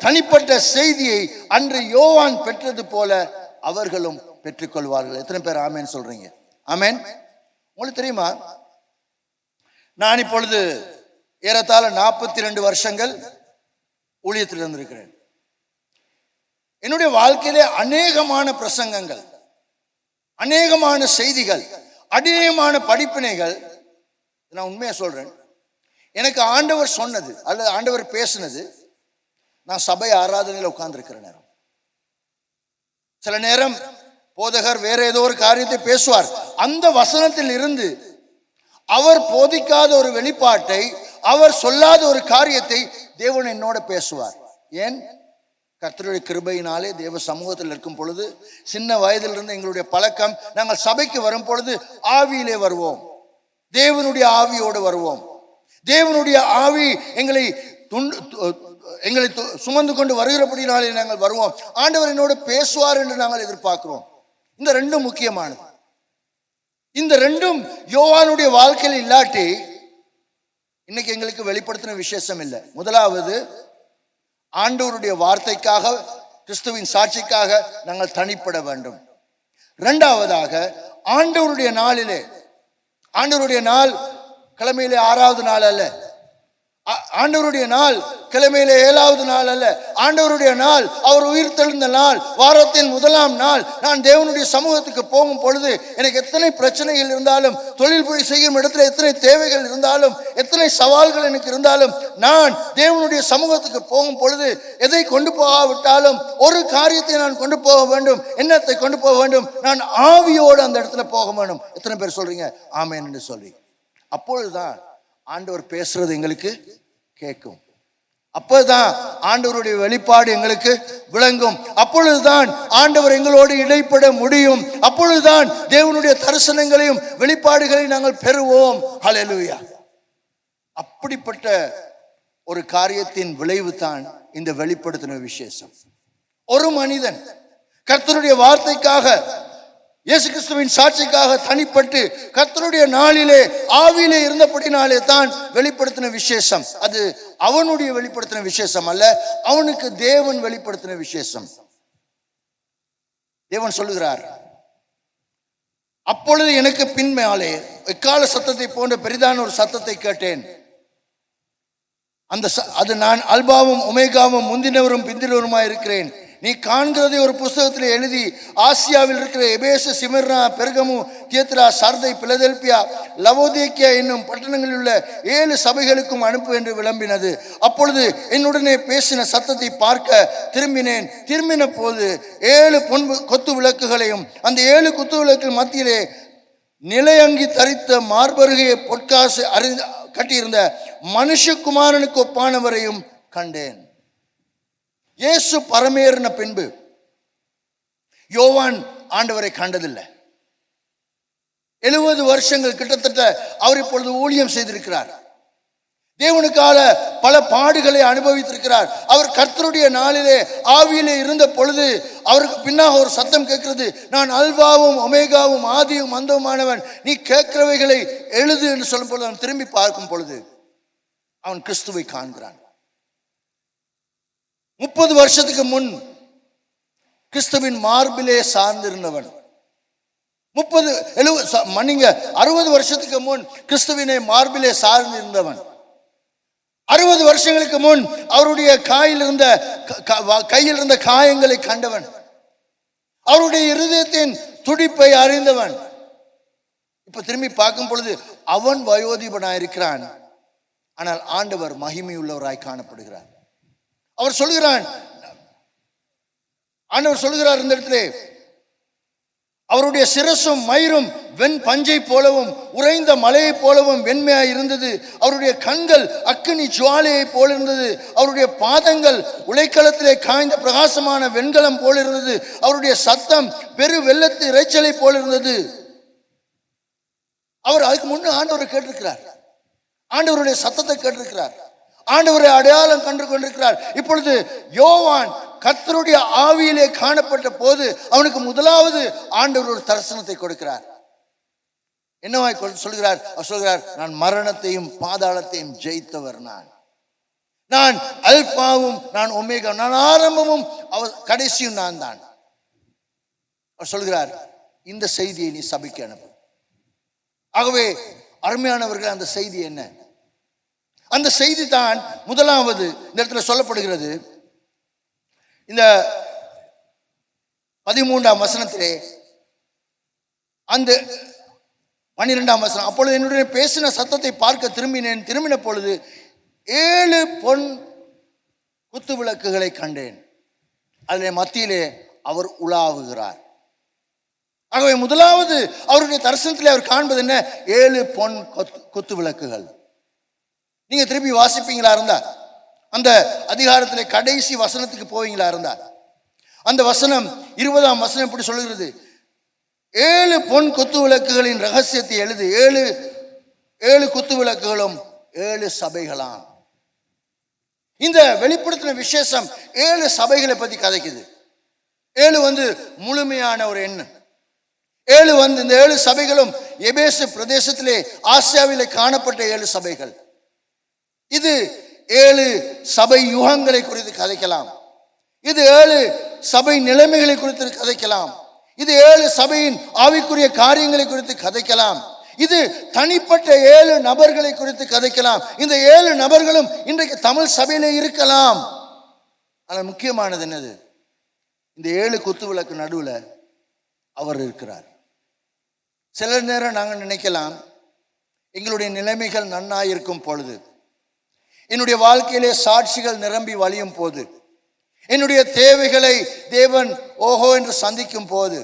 தனிப்பட்ட செய்தியை அன்று யோவான் பெற்றது போல அவர்களும் பெற்றுக்கொள்வார்கள். எத்தனை பேர் ஆமேன் சொல்றீங்க? ஆமேன். உங்களுக்கு தெரியுமா, நான் இப்பொழுது ஏறத்தாழ 42 வருஷங்கள் ஊழியத்தில் இருந்திருக்கிறேன். என்னுடைய வாழ்க்கையிலே அநேகமான பிரசங்கங்கள், அநேகமான செய்திகள், அநேகமான படிப்பினைகள், நான் உண்மையா சொல்றேன், எனக்கு ஆண்டவர் சொன்னது அல்லது ஆண்டவர் பேசினது நான் சபை ஆராதனையில் உட்கார்ந்து இருக்கிற நேரம். சில நேரம் போதகர் வேற ஏதோ ஒரு காரியத்தை பேசுவார், அந்த வசனத்தில் இருந்து அவர் போதிக்காத ஒரு வெளிப்பாட்டை, அவர் சொல்லாத ஒரு காரியத்தை தேவன் என்னோட பேசுவார். ஏன், கர்த்தருடைய கிருபையினாலே தேவ சமூகத்தில் இருக்கும் பொழுது, சின்ன வயதிலிருந்து எங்களுடைய பழக்கம், நாங்கள் சபைக்கு வரும் பொழுது ஆவியிலே வருவோம், தேவனுடைய ஆவியோடு வருவோம். தேவனுடைய ஆவி எங்களை சுமந்து கொண்டு வருகிறபடினாலே நாங்கள் வருவோம். ஆண்டவர் என்னோடு பேசுவார் என்று நாங்கள் எதிர்பார்க்கிறோம். இந்த ரெண்டும் முக்கியமானது. இந்த ரெண்டும் யோவானுடைய வாழ்க்கையில் இல்லாட்டி இன்னைக்கு எங்களுக்கு வெளிப்படுத்தின விசேஷம் இல்லை. முதலாவது, ஆண்டவருடைய வார்த்தைக்காக, கிறிஸ்துவின் சாட்சிக்காக நாங்கள் தனிப்பட வேண்டும். இரண்டாவதாக, ஆண்டவருடைய நாளிலே, ஆண்டவருடைய நாள் கிழமையிலே 6வது நாள் அல்ல, ஆண்டவருடைய நாள் கிழமையிலே 7வது நாள் அல்ல, ஆண்டவருடைய நாள் அவர் உயிர் தெழுந்த நாள், வாரத்தின் முதலாம் நாள். நான் தேவனுடைய சமூகத்துக்கு போகும் பொழுது எனக்கு எத்தனை பிரச்சனைகள் இருந்தாலும், தொழில் போய் செய்யும் இடத்துல எத்தனை தேவைகள் இருந்தாலும், எத்தனை சவால்கள் எனக்கு இருந்தாலும், நான் தேவனுடைய சமூகத்துக்கு போகும் பொழுது எதை கொண்டு போகாவிட்டாலும் ஒரு காரியத்தை நான் கொண்டு போக வேண்டும். என்னத்தை கொண்டு போக வேண்டும்? நான் ஆவியோடு அந்த இடத்துல போக வேண்டும். எத்தனை பேர் சொல்றீங்க ஆமென் என்று சொல்லி? அப்பொழுதுதான் ஆண்டவர் பேசுறது எங்களுக்கு கேட்கும். அப்போதுதான் ஆண்டவருடைய வெளிப்பாடு எங்களுக்கு விளங்கும். அப்பொழுதுதான் ஆண்டவர் எங்களோடு இடைப்பட முடியும். அப்பொழுதுதான் தேவனுடைய தரிசனங்களையும் வெளிப்பாடுகளையும் நாங்கள் பெறுவோம். ஹல்லேலூயா. அப்படிப்பட்ட ஒரு காரியத்தின் விளைவு தான் இந்த வெளிப்படுத்தின விசேஷம். ஒரு மனிதன் கர்த்தருடைய வார்த்தைக்காக, இயேசு கிறிஸ்துவின் சாட்சிக்காக தனிப்பட்டு கர்த்தருடைய நாளிலே ஆவியிலே இருந்தபடினாலே தான் வெளிப்படுத்தின விசேஷம். அது அவனுடைய வெளிப்படுத்தின விசேஷம் அல்ல, அவனுக்கு தேவன் வெளிப்படுத்தின விசேஷம். தேவன் சொல்லுகிறார், அப்பொழுது எனக்கு பின்மேலே எக்கால சத்தத்தை போன்ற பெரிதான ஒரு சத்தத்தை கேட்டேன். அது நான் அல்பாவும் ஒமேகாவும் முந்தினவரும் பிந்தினவருமாய் இருக்கிறேன். நீ காண்கிறதை ஒரு புஸ்தகத்தில் எழுதி ஆசியாவில் இருக்கிற எபேசு, சிமிர்னா, பெர்கமு, தியத்ரா, சர்தை, பிலதெல்பியா, லவோதிக்கேயா என்னும் பட்டணங்களில் உள்ள 7 சபைகளுக்கும் அனுப்பு என்று விளம்பினது. அப்பொழுது என்னுடனே பேசின சத்தத்தை பார்க்க திரும்பினேன். திரும்பின போது 7 பொன் கொத்து விளக்குகளையும் அந்த 7 குத்து விளக்கு மத்தியிலே நிலையங்கி தரித்த மார்பருகே பொற்காசு கட்டியிருந்த மனுஷகுமாரனுக்கு ஒப்பானவரையும் கண்டேன். இயேசு பரமேறின பின்பு யோவான் ஆண்டவரை கண்டதில்லை. 70 வருஷங்கள் கிட்டத்தட்ட அவர் இப்பொழுது ஊழியம் செய்திருக்கிறார். தேவனுக்காக பல பாடுகளை அனுபவித்திருக்கிறார். அவர் கர்த்தருடைய நாளிலே ஆவியிலே இருந்த பொழுது அவருக்கு பின்னாக ஒரு சத்தம் கேட்கிறது, நான் அல்வாவும் ஒமேகாவும் ஆதியும் அந்தவுமானவன், நீ கேட்கிறவைகளை எழுது என்று சொல்லும் பொழுது அவன் திரும்பி பார்க்கும் பொழுது அவன் கிறிஸ்துவை காண்கிறான். 30 வருஷத்துக்கு முன் கிறிஸ்துவின் மார்பிலே சார்ந்திருந்தவன், 60 வருஷத்துக்கு முன் கிறிஸ்துவினை மார்பிலே சார்ந்திருந்தவன், 60 வருஷங்களுக்கு முன் அவருடைய கையில் இருந்த காயங்களை கண்டவன், அவருடைய இருதயத்தின் துடிப்பை அறிந்தவன். இப்ப திரும்பி பார்க்கும் பொழுது அவன் வயோதிபனாயிருக்கிறான். ஆனால் ஆண்டவர் மகிமையுள்ளவராய் காணப்படுகிறார். ஆண்டவர் சொல்கிறார் இந்த இடத்திலே, அவருடைய சிரசும் மயிரும் வெண் பஞ்சை போலவும் உறைந்த மலையை போலவும் வெண்மையாய் இருந்தது. அவருடைய கண்கள் அக்கினி ஜுவாலையை போல இருந்தது. அவருடைய பாதங்கள் உலைக்களத்திலே காய்ந்த பிரகாசமான வெண்கலம் போல இருந்தது. அவருடைய சத்தம் பெரு வெள்ளத்து இறைச்சலை போல இருந்தது. அவர் அதுக்கு முன்னே ஆண்டவரை கேட்டிருக்கிறார், ஆண்டவருடைய சத்தத்தை கேட்டிருக்கிறார், ஆண்டவரை அடையாளம் கண்டு கொண்டிருக்கிறார். இப்பொழுது யோவான் கர்த்தருடைய ஆவியிலே காணப்பட்ட போது அவனுக்கு முதலாவது ஆண்டவர் ஒரு தரிசனத்தை கொடுக்கிறார். என்னவாய் சொல்கிறார்? அவர் சொல்கிறார், நான் மரணத்தையும் பாதாளத்தையும் ஜெயித்தவர், நான் அல்பாவும் நான் ஒமேகா, நான் ஆரம்பமும் கடைசியும் நான் தான். அவர் சொல்கிறார், இந்த செய்தியை நீ சபைக்கு அனுப்பு. ஆகவே அருமையானவர்கள், அந்த செய்தி என்ன? அந்த செய்தி தான் முதலாவது இந்த இடத்துல சொல்லப்படுகிறது. இந்த 13ஆம் வசனத்திலே அந்த 12ஆம் வசனம், அப்பொழுது என்னுடைய பேசின சத்தத்தை பார்க்க திரும்பின பொழுது 7 பொன் குத்து விளக்குகளை கண்டேன். அதில் மத்தியிலே அவர் உலாவுகிறார். ஆகவே முதலாவது அவருடைய தரிசனத்திலே அவர் காண்பது என்ன? 7 பொன் குத்து விளக்குகள். நீங்க திருப்பி வாசிப்பீங்களா இருந்தா அந்த அதிகாரத்திலே கடைசி வசனத்துக்கு போவீங்களா இருந்தா அந்த வசனம் 20ஆம் வசனம் இப்படி சொல்லுகிறது, 7 பொன் குத்து விளக்குகளின் ரகசியத்தை எழுது. 7 குத்து விளக்குகளும் 7 சபைகளாம். இந்த வெளிப்படுத்தின விசேஷம் 7 சபைகளை பத்தி கதைக்குது. 7 முழுமையான ஒரு எண்ணம். 7 இந்த 7 சபைகளும் எபேசு பிரதேசத்திலே ஆசியாவிலே காணப்பட்ட 7 சபைகள். இது 7 சபை யுகங்களை குறித்து கதைக்கலாம். இது 7 சபை நிலைமைகளை குறித்து கதைக்கலாம். இது 7 சபையின் ஆவிக்குரிய காரியங்களை குறித்து கதைக்கலாம். இது தனிப்பட்ட 7 நபர்களை குறித்து கதைக்கலாம். இந்த 7 நபர்களும் இன்றைக்கு தமிழ் சபையிலே இருக்கலாம். ஆனால் முக்கியமானது என்னது? இந்த 7 குத்து விளக்கு நடுவில் அவர் இருக்கிறார். சில நேரம் நாங்கள் நினைக்கலாம், எங்களுடைய நிலைமைகள் நன்னாயிருக்கும் பொழுது, என்னுடைய வாழ்க்கையிலே சாட்சிகள் நிரம்பி வழியும் போது, என்னுடைய தேவைகளை தேவன் ஓஹோ என்று சந்திக்கும் போது,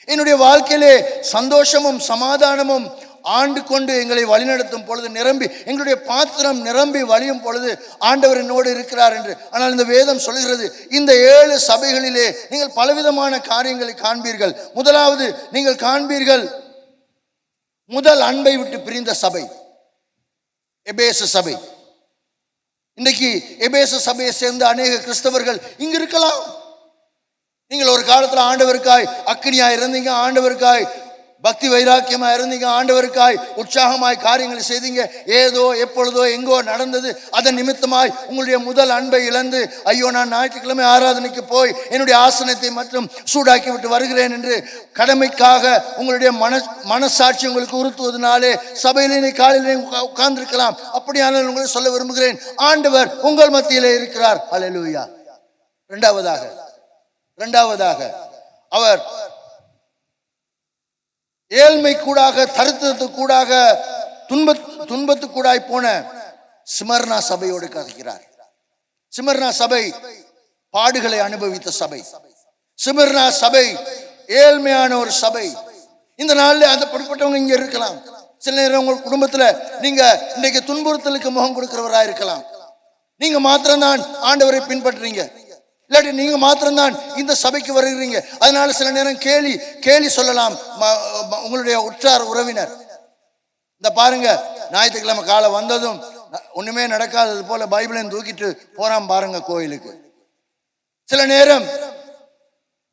என்னுடைய வாழ்க்கையிலே சந்தோஷமும் சமாதானமும் ஆண்டு கொண்டு எங்களை வழிநடத்தும் பொழுது, எங்களுடைய பாத்திரம் நிரம்பி வழியும் பொழுது ஆண்டவர் என்னோடு இருக்கிறார் என்று. ஆனால் இந்த வேதம் சொல்கிறது, இந்த 7 சபைகளிலே நீங்கள் பலவிதமான காரியங்களை காண்பீர்கள். முதலாவது நீங்கள் காண்பீர்கள், முதல் அன்பை விட்டு பிரிந்த சபை எபேசு சபை. இன்றைக்கு எபேசு சபையை சேர்ந்த அநேக கிறிஸ்தவர்கள் இங்கு இருக்கலாம். நீங்கள் ஒரு காலத்தில் ஆண்டவருக்காய் அக்கினியாய் இருந்தீங்க, ஆண்டவருக்காய் பக்தி வைராக்கியமாக இருந்தீங்க, ஆண்டவருக்காய் உற்சாகமாய் காரியங்களை செய்தீங்க. ஏதோ எப்பொழுதோ எங்கோ நடந்தது. அதன் நிமித்தமாய் உங்களுடைய முதல் அன்பை இழந்து, ஐயோ நான் ஞாயிற்றுக்கிழமை ஆராதனைக்கு போய் என்னுடைய ஆசனத்தை மற்றும் சூடாக்கி விட்டு வருகிறேன் என்று கடமைக்காக உங்களுடைய மனசாட்சி உங்களுக்கு உறுத்துவதனாலே சபையிலே காலையிலே உட்கார்ந்திருக்கலாம். அப்படியானால் உங்களை சொல்ல விரும்புகிறேன், ஆண்டவர் உங்கள் மத்தியிலே இருக்கிறார். அல்லேலூயா. இரண்டாவதாக அவர் ஏழ்மை கூடாக, தரித்திரத்து கூடாக, துன்பத்து கூடாய் போன சிமர்னா சபையோடு கதைக்கிறார். சிமர்னா சபை பாடுகளை அனுபவித்த சபை. சிமர்னா சபை ஏழ்மையான ஒரு சபை. இந்த நாள்ல அந்த படிப்பட்டவங்க இங்க இருக்கலாம். சில நேரம் உங்க குடும்பத்துல நீங்க இன்றைக்கு துன்புறுத்தலுக்கு முகம் கொடுக்கிறவரா இருக்கலாம். நீங்க மாத்திரம்தான் ஆண்டவரை பின்பற்றுறீங்க, இல்லாட்டி நீங்க மாத்திரம்தான் இந்த சபைக்கு வருகிறீங்க. அதனால சில நேரம் கேலி சொல்லலாம் உங்களுடைய உற்றார் உறவினர். இந்த பாருங்க, ஞாயிற்றுக்கிழமை காலை வந்ததும் ஒண்ணுமே நடக்காதது போல பைபிளையும் தூக்கிட்டு போறான் பாருங்க கோயிலுக்கு. சில நேரம்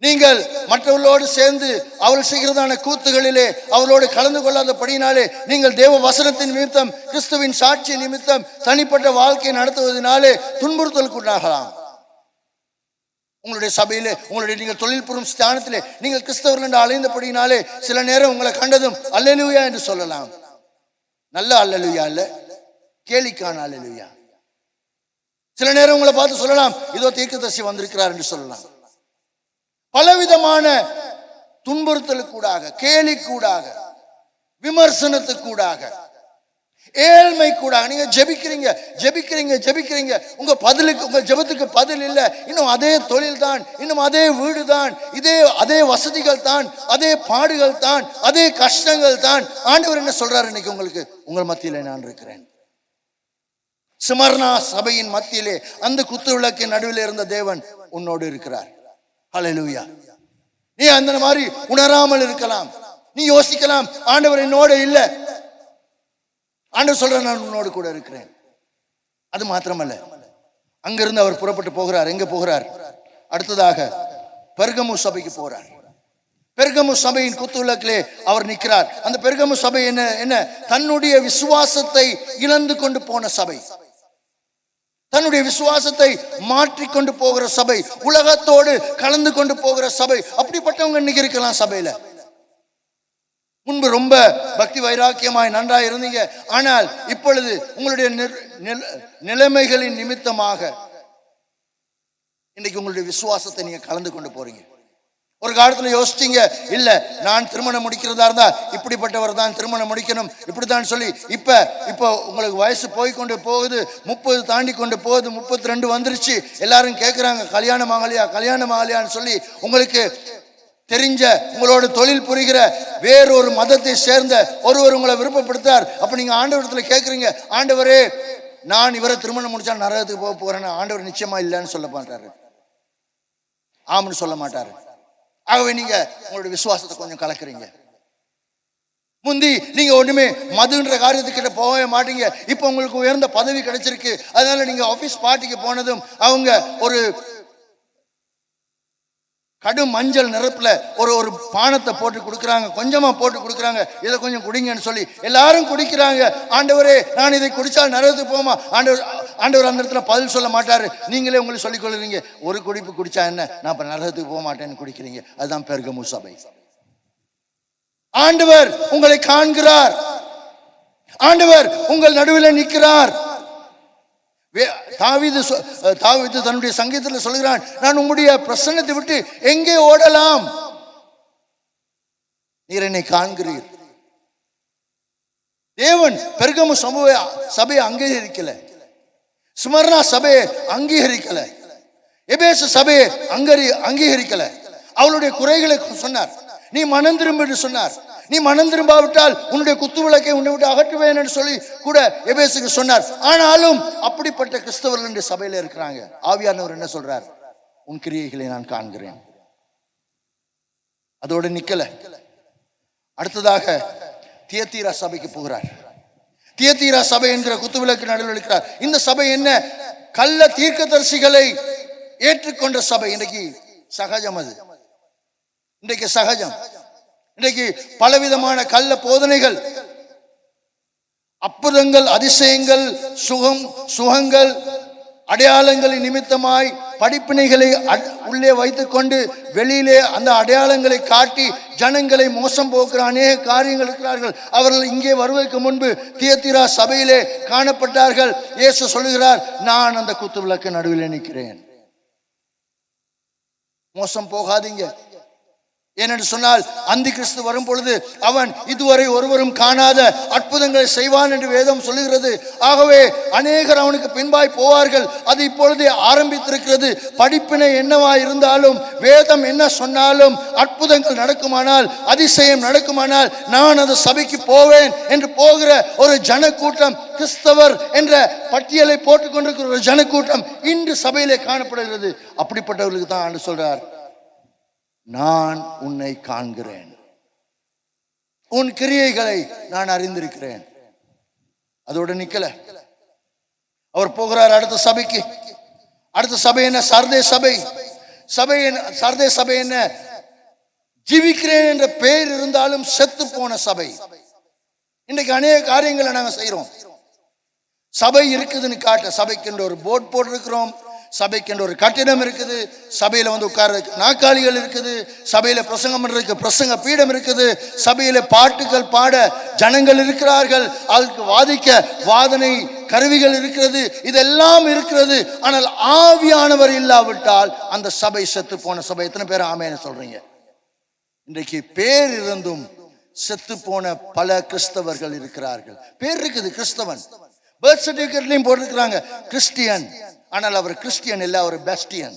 நீங்கள் மற்றவர்களோடு சேர்ந்து அவள் செய்கிறதான கூத்துகளிலே அவளோடு கலந்து கொள்ளாதபடினாலே, நீங்கள் தேவ வசனத்தின் நிமித்தம் கிறிஸ்துவின் சாட்சி நிமித்தம் தனிப்பட்ட வாழ்க்கை நடத்துவதனாலே துன்புறுத்தலுக்குள்ளாகலாம். உங்களுடைய சபையிலே, உங்களுடைய நீங்கள் தொழில் புரியும் ஸ்தானத்திலே நீங்கள் கிறிஸ்தவர்கள் என்று அலைந்தபடினாலே சில நேரம் உங்களை கண்டதும் அல்லேலூயா என்று சொல்லலாம். நல்ல அல்லேலூயா இல்ல, கேலிக்கான அல்லேலூயா. சில நேரம் உங்களை பார்த்து சொல்லலாம், இதோ தீர்க்கதரிசி வந்திருக்கிறார் என்று சொல்லலாம். பலவிதமான துன்புறுத்தலுக்கூடாக, கேலிக்கூடாக, விமர்சனத்துக்கூடாக, ஏழ்மை கூடாக நீங்க ஜெபிக்கிறீங்க. உங்க ஜெபத்துக்கு பதில் இல்லை. இன்னும் அதே தொழில் தான், இன்னும் அதே வீடு தான், அதே வசதிகள் தான், அதே பாடுகள் தான், அதே கஷ்டங்கள் தான். ஆண்டவர் என்ன சொல்றாரு இன்னைக்கு உங்களுக்கு? உங்கள் மத்தியிலே நான் இருக்கிறேன். ஸ்மர்னா சபையின் மத்தியிலே அந்த குத்து விளக்கின் நடுவில் இருந்த தேவன் உன்னோடு இருக்கிறார். ஹல்லேலூயா. நீ அந்த மாதிரி உணராமல் இருக்கலாம். நீ யோசிக்கலாம், ஆண்டவர் என்னோட இல்ல. ஆண்டவர் சொல்ற, நான் உன்னோடு கூட இருக்கிறேன். அது மாத்திரமல்ல, அங்கிருந்து அவர் புறப்பட்டு போகிறார். எங்க போகிறார்? அடுத்ததாக பெர்கமு சபைக்கு போறார். பெர்கமு சபையின் குத்துவிளக்கிலே அவர் நிற்கிறார். அந்த பெர்கமு சபை என்ன தன்னுடைய விசுவாசத்தை இழந்து கொண்டு போன சபை, தன்னுடைய விசுவாசத்தை மாற்றிக்கொண்டு போகிற சபை, உலகத்தோடு கலந்து கொண்டு போகிற சபை. அப்படிப்பட்டவங்க இன்னைக்கு இருக்கலாம் சபையில. முன்பு ரொம்ப பக்தி வைராக்கியமாய் நன்றாய் இருந்தீங்க, ஆனால் இப்பொழுது உங்களுடைய நிலைமைகளின் நிமித்தமாக இன்னைக்கு உங்களுடைய விசுவாசத்தை நீங்க கலந்து கொண்டு போறீங்க. ஒரு காலத்துல யோசிச்சீங்க, இல்ல நான் திருமணம் முடிக்கிறதா இருந்தா இப்படிப்பட்டவர் தான் திருமணம் முடிக்கணும், இப்படித்தான் சொல்லி இப்ப உங்களுக்கு வயசு போய்கொண்டு போகுது, 30 தாண்டி கொண்டு போகுது, 32 வந்துருச்சு. எல்லாரும் கேட்கிறாங்க, கல்யாணம் ஆகலையான்னு சொல்லி உங்களுக்கு தெரிஞ்ச உங்களோட தொழில் புரிகிற வேறொரு மதத்தை சேர்ந்த ஒருவர் உங்களை விருப்பப்படுத்தார். அப்ப நீங்க ஆண்டவரத்துல கேட்குறீங்க, ஆண்டவரே நான் இவரை திருமணம் முடிச்சா நரகத்துக்கு போக போறேன்னு. ஆண்டவர் நிச்சயமா இல்லைன்னு சொல்ல மாட்டாரு, ஆம்னு சொல்ல மாட்டாரு. ஆகவே நீங்க உங்களுடைய விசுவாசத்தை கொஞ்சம் கலக்குறீங்க. முந்தி நீங்க ஒண்ணுமே மதுன்ற காரியத்துக்கிட்ட போகவே மாட்டீங்க. இப்ப உங்களுக்கு உயர்ந்த பதவி கிடைச்சிருக்கு, அதனால நீங்க ஆபீஸ் பார்ட்டிக்கு போனதும் அவங்க ஒரு கடும் மஞ்சள் நிறப்புல ஒரு பானத்தை போட்டு கொடுக்குறாங்க, கொஞ்சமா போட்டு கொடுக்குறாங்க, இதை கொஞ்சம் குடிங்கன்னு சொல்லி எல்லாரும் குடிக்கிறாங்க. ஆண்டவரே நான் இதை குடிச்சால் நரகத்துக்கு போமா? ஆண்டவர் அந்த இடத்துல பதில் சொல்ல மாட்டாரு. நீங்களே உங்களுக்கு சொல்லிக் கொள்ளுறீங்க, ஒரு குடிப்பு குடிச்சா என்ன, நான் இப்ப நரகத்துக்கு போக மாட்டேன்னு குடிக்கிறீங்க. அதுதான் பெர்கமு சபை. ஆண்டவர் உங்களை காண்கிறார், ஆண்டவர் உங்கள் நடுவில் நிற்கிறார். தாவீது தன்னுடைய சங்கீதத்தில் சொல்கிறான், நான் உம்முடைய பிரசன்னத்தை விட்டு எங்கே ஓடலாம்? நீர் என்னை காண்கிறீர். தேவன் பெர்கமு சபையை அங்கீகரிக்கல, ஸ்மர்னா சபையை அங்கீகரிக்கல, எபேசு சபையை அங்கீகரிக்கல. அவளுடைய குறைகளை சொன்னார், நீ மனம் திரும்ப என்று சொன்னார். நீ மனம் திரும்பாவிட்டால் உன்னுடைய குத்து விளக்கை உன்னை விட்டு அகற்றுவேன் என்று சொல்லி கூட எபேசுக்கு சொன்னார். ஆனாலும் அப்படிப்பட்ட கிறிஸ்தவர்கள் சபையில இருக்கிறாங்க. ஆவியானவர் என்ன சொல்றார்? உன் கிரியைகளை நான் காண்கிறேன். அதோடு நிக்கல, அடுத்ததாக தியத்தீரா சபைக்கு போகிறார். தியத்தீரா சபை என்கிற குத்துவிளக்கு நடுவில் இருக்கிறார். இந்த சபை என்ன? கள்ள தீர்க்கதரிசிகளை ஏற்றுக்கொண்ட சபை. இன்றைக்கு சகஜம், அது இன்றைக்கு சகஜம். இன்றைக்கு பலவிதமான கள்ள போதனைகள், அற்புதங்கள், அதிசயங்கள், சுகங்கள், அடையாளங்களின் நிமித்தமாய் படிப்பினைகளை உள்ளே வைத்துக் கொண்டு வெளியிலே அந்த அடையாளங்களை காட்டி ஜனங்களை மோசம் போக்குற அநேக காரியங்கள் இருக்கிறார்கள். அவர்கள் இங்கே வருவதற்கு முன்பு தியத்தீரா சபையிலே காணப்பட்டார்கள். இயேசு சொல்லுகிறார், நான் அந்த குத்து விளக்கு நடுவில் நிற்கிறேன். மோசம் போகாதீங்க. ஏனென்று சொன்னால் அந்தி கிறிஸ்து வரும் பொழுது அவன் இதுவரை ஒருவரும் காணாத அற்புதங்களை செய்வான் என்று வேதம் சொல்லுகிறது. ஆகவே அநேகர் அவனுக்கு பின்பாய் போவார்கள். அது இப்பொழுதே ஆரம்பித்திருக்கிறது. படிப்பினை என்னவா இருந்தாலும், வேதம் என்ன சொன்னாலும், அற்புதங்கள் நடக்குமானால், அதிசயம் நடக்குமானால் நான் அந்த சபைக்கு போவேன் என்று போகிற ஒரு ஜனக்கூட்டம், கிறிஸ்தவர் என்ற பட்டியலை போட்டுக் கொண்டிருக்கிற ஒரு ஜனக்கூட்டம் இன்று சபையிலே காணப்படுகிறது. அப்படிப்பட்டவர்களுக்கு தான் ஆண்டு சொல்றார், நான் உன்னை காண்கிறேன், உன் கிரியைகளை நான் அறிந்திருக்கிறேன். அதோட நிக்கல, அவர் போகிறார் அடுத்த சபைக்கு. அடுத்த சபை என்ன? சர்தே சபை. சர்தே சபை என்ன? ஜீவிக்கிறேன் என்ற பெயர் இருந்தாலும் செத்து போன சபை. இன்றைக்கு அநேக காரியங்களை நாங்க செய்யறோம். சபை இருக்குதுன்னு காட்ட, சபைக்கு என்ற ஒரு போர்ட் போட்டிருக்கிறோம், சபைக்கு என்ற ஒரு கட்டிடம் இருக்குது, சபையில உட்கார நாற்காலிகள் இருக்குது, சபையில பிரசங்கம் பண்றதுக்கு பிரசங்க பீடம் இருக்குது, சபையில பாட்டுகள் பாட ஜனங்கள் இருக்கிறார்கள், அதுக்கு வாதிக்க வாதனை கருவிகள் இருக்கிறது, இதெல்லாம் இருக்கிறது. ஆனால் ஆவியானவர் இல்லாவிட்டால் அந்த சபை செத்து போன சபை. எத்தனை பேர் ஆமென்னு சொல்றீங்க? இன்றைக்கு பேர் இருந்தும் செத்து போன பல கிறிஸ்தவர்கள் இருக்கிறார்கள். பேர் இருக்குது கிறிஸ்தவன், பர்த் சர்டிபிகேட்லயும் போட்டிருக்கிறாங்க கிறிஸ்டியன். ஆனால் அவர் கிறிஸ்டியன் இல்லை, அவர் பெஸ்டியன்.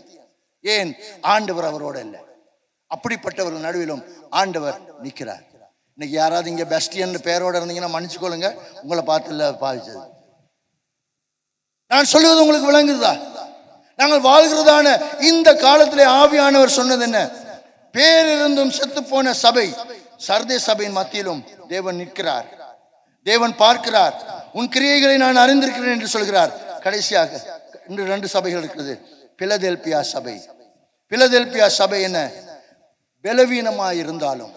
ஏன்? ஆண்டவர் அவரோட இல்லை. அப்படிப்பட்டவர்கள் நடுவிலும் ஆண்டவர் நிற்கிறார். இன்னைக்கு யாராவது இங்க பெஸ்டியன் பேரோட இருந்தீங்கன்னா மன்னிச்சுக்கொள்ளுங்க, உங்களை பார்த்து இல்ல பாதிச்சது. நான் சொல்லுவது உங்களுக்கு விளங்குதா? நாங்கள் வாழ்கிறதான இந்த காலத்திலே ஆவியானவர் சொன்னது என்ன? பேரிருந்தும் செத்து போன சபை, சர்தே சபையின் மத்தியிலும் தேவன் நிற்கிறார், தேவன் பார்க்கிறார். உன் கிரியைகளை நான் அறிந்திருக்கிறேன் என்று சொல்கிறார். கடைசியாக இன்று 2 சபைகள் இருக்கிறது. பிலதெல்பியா சபை. பிலதெல்பியா சபை என்ன? பலவீனமாய் இருந்தாலும்,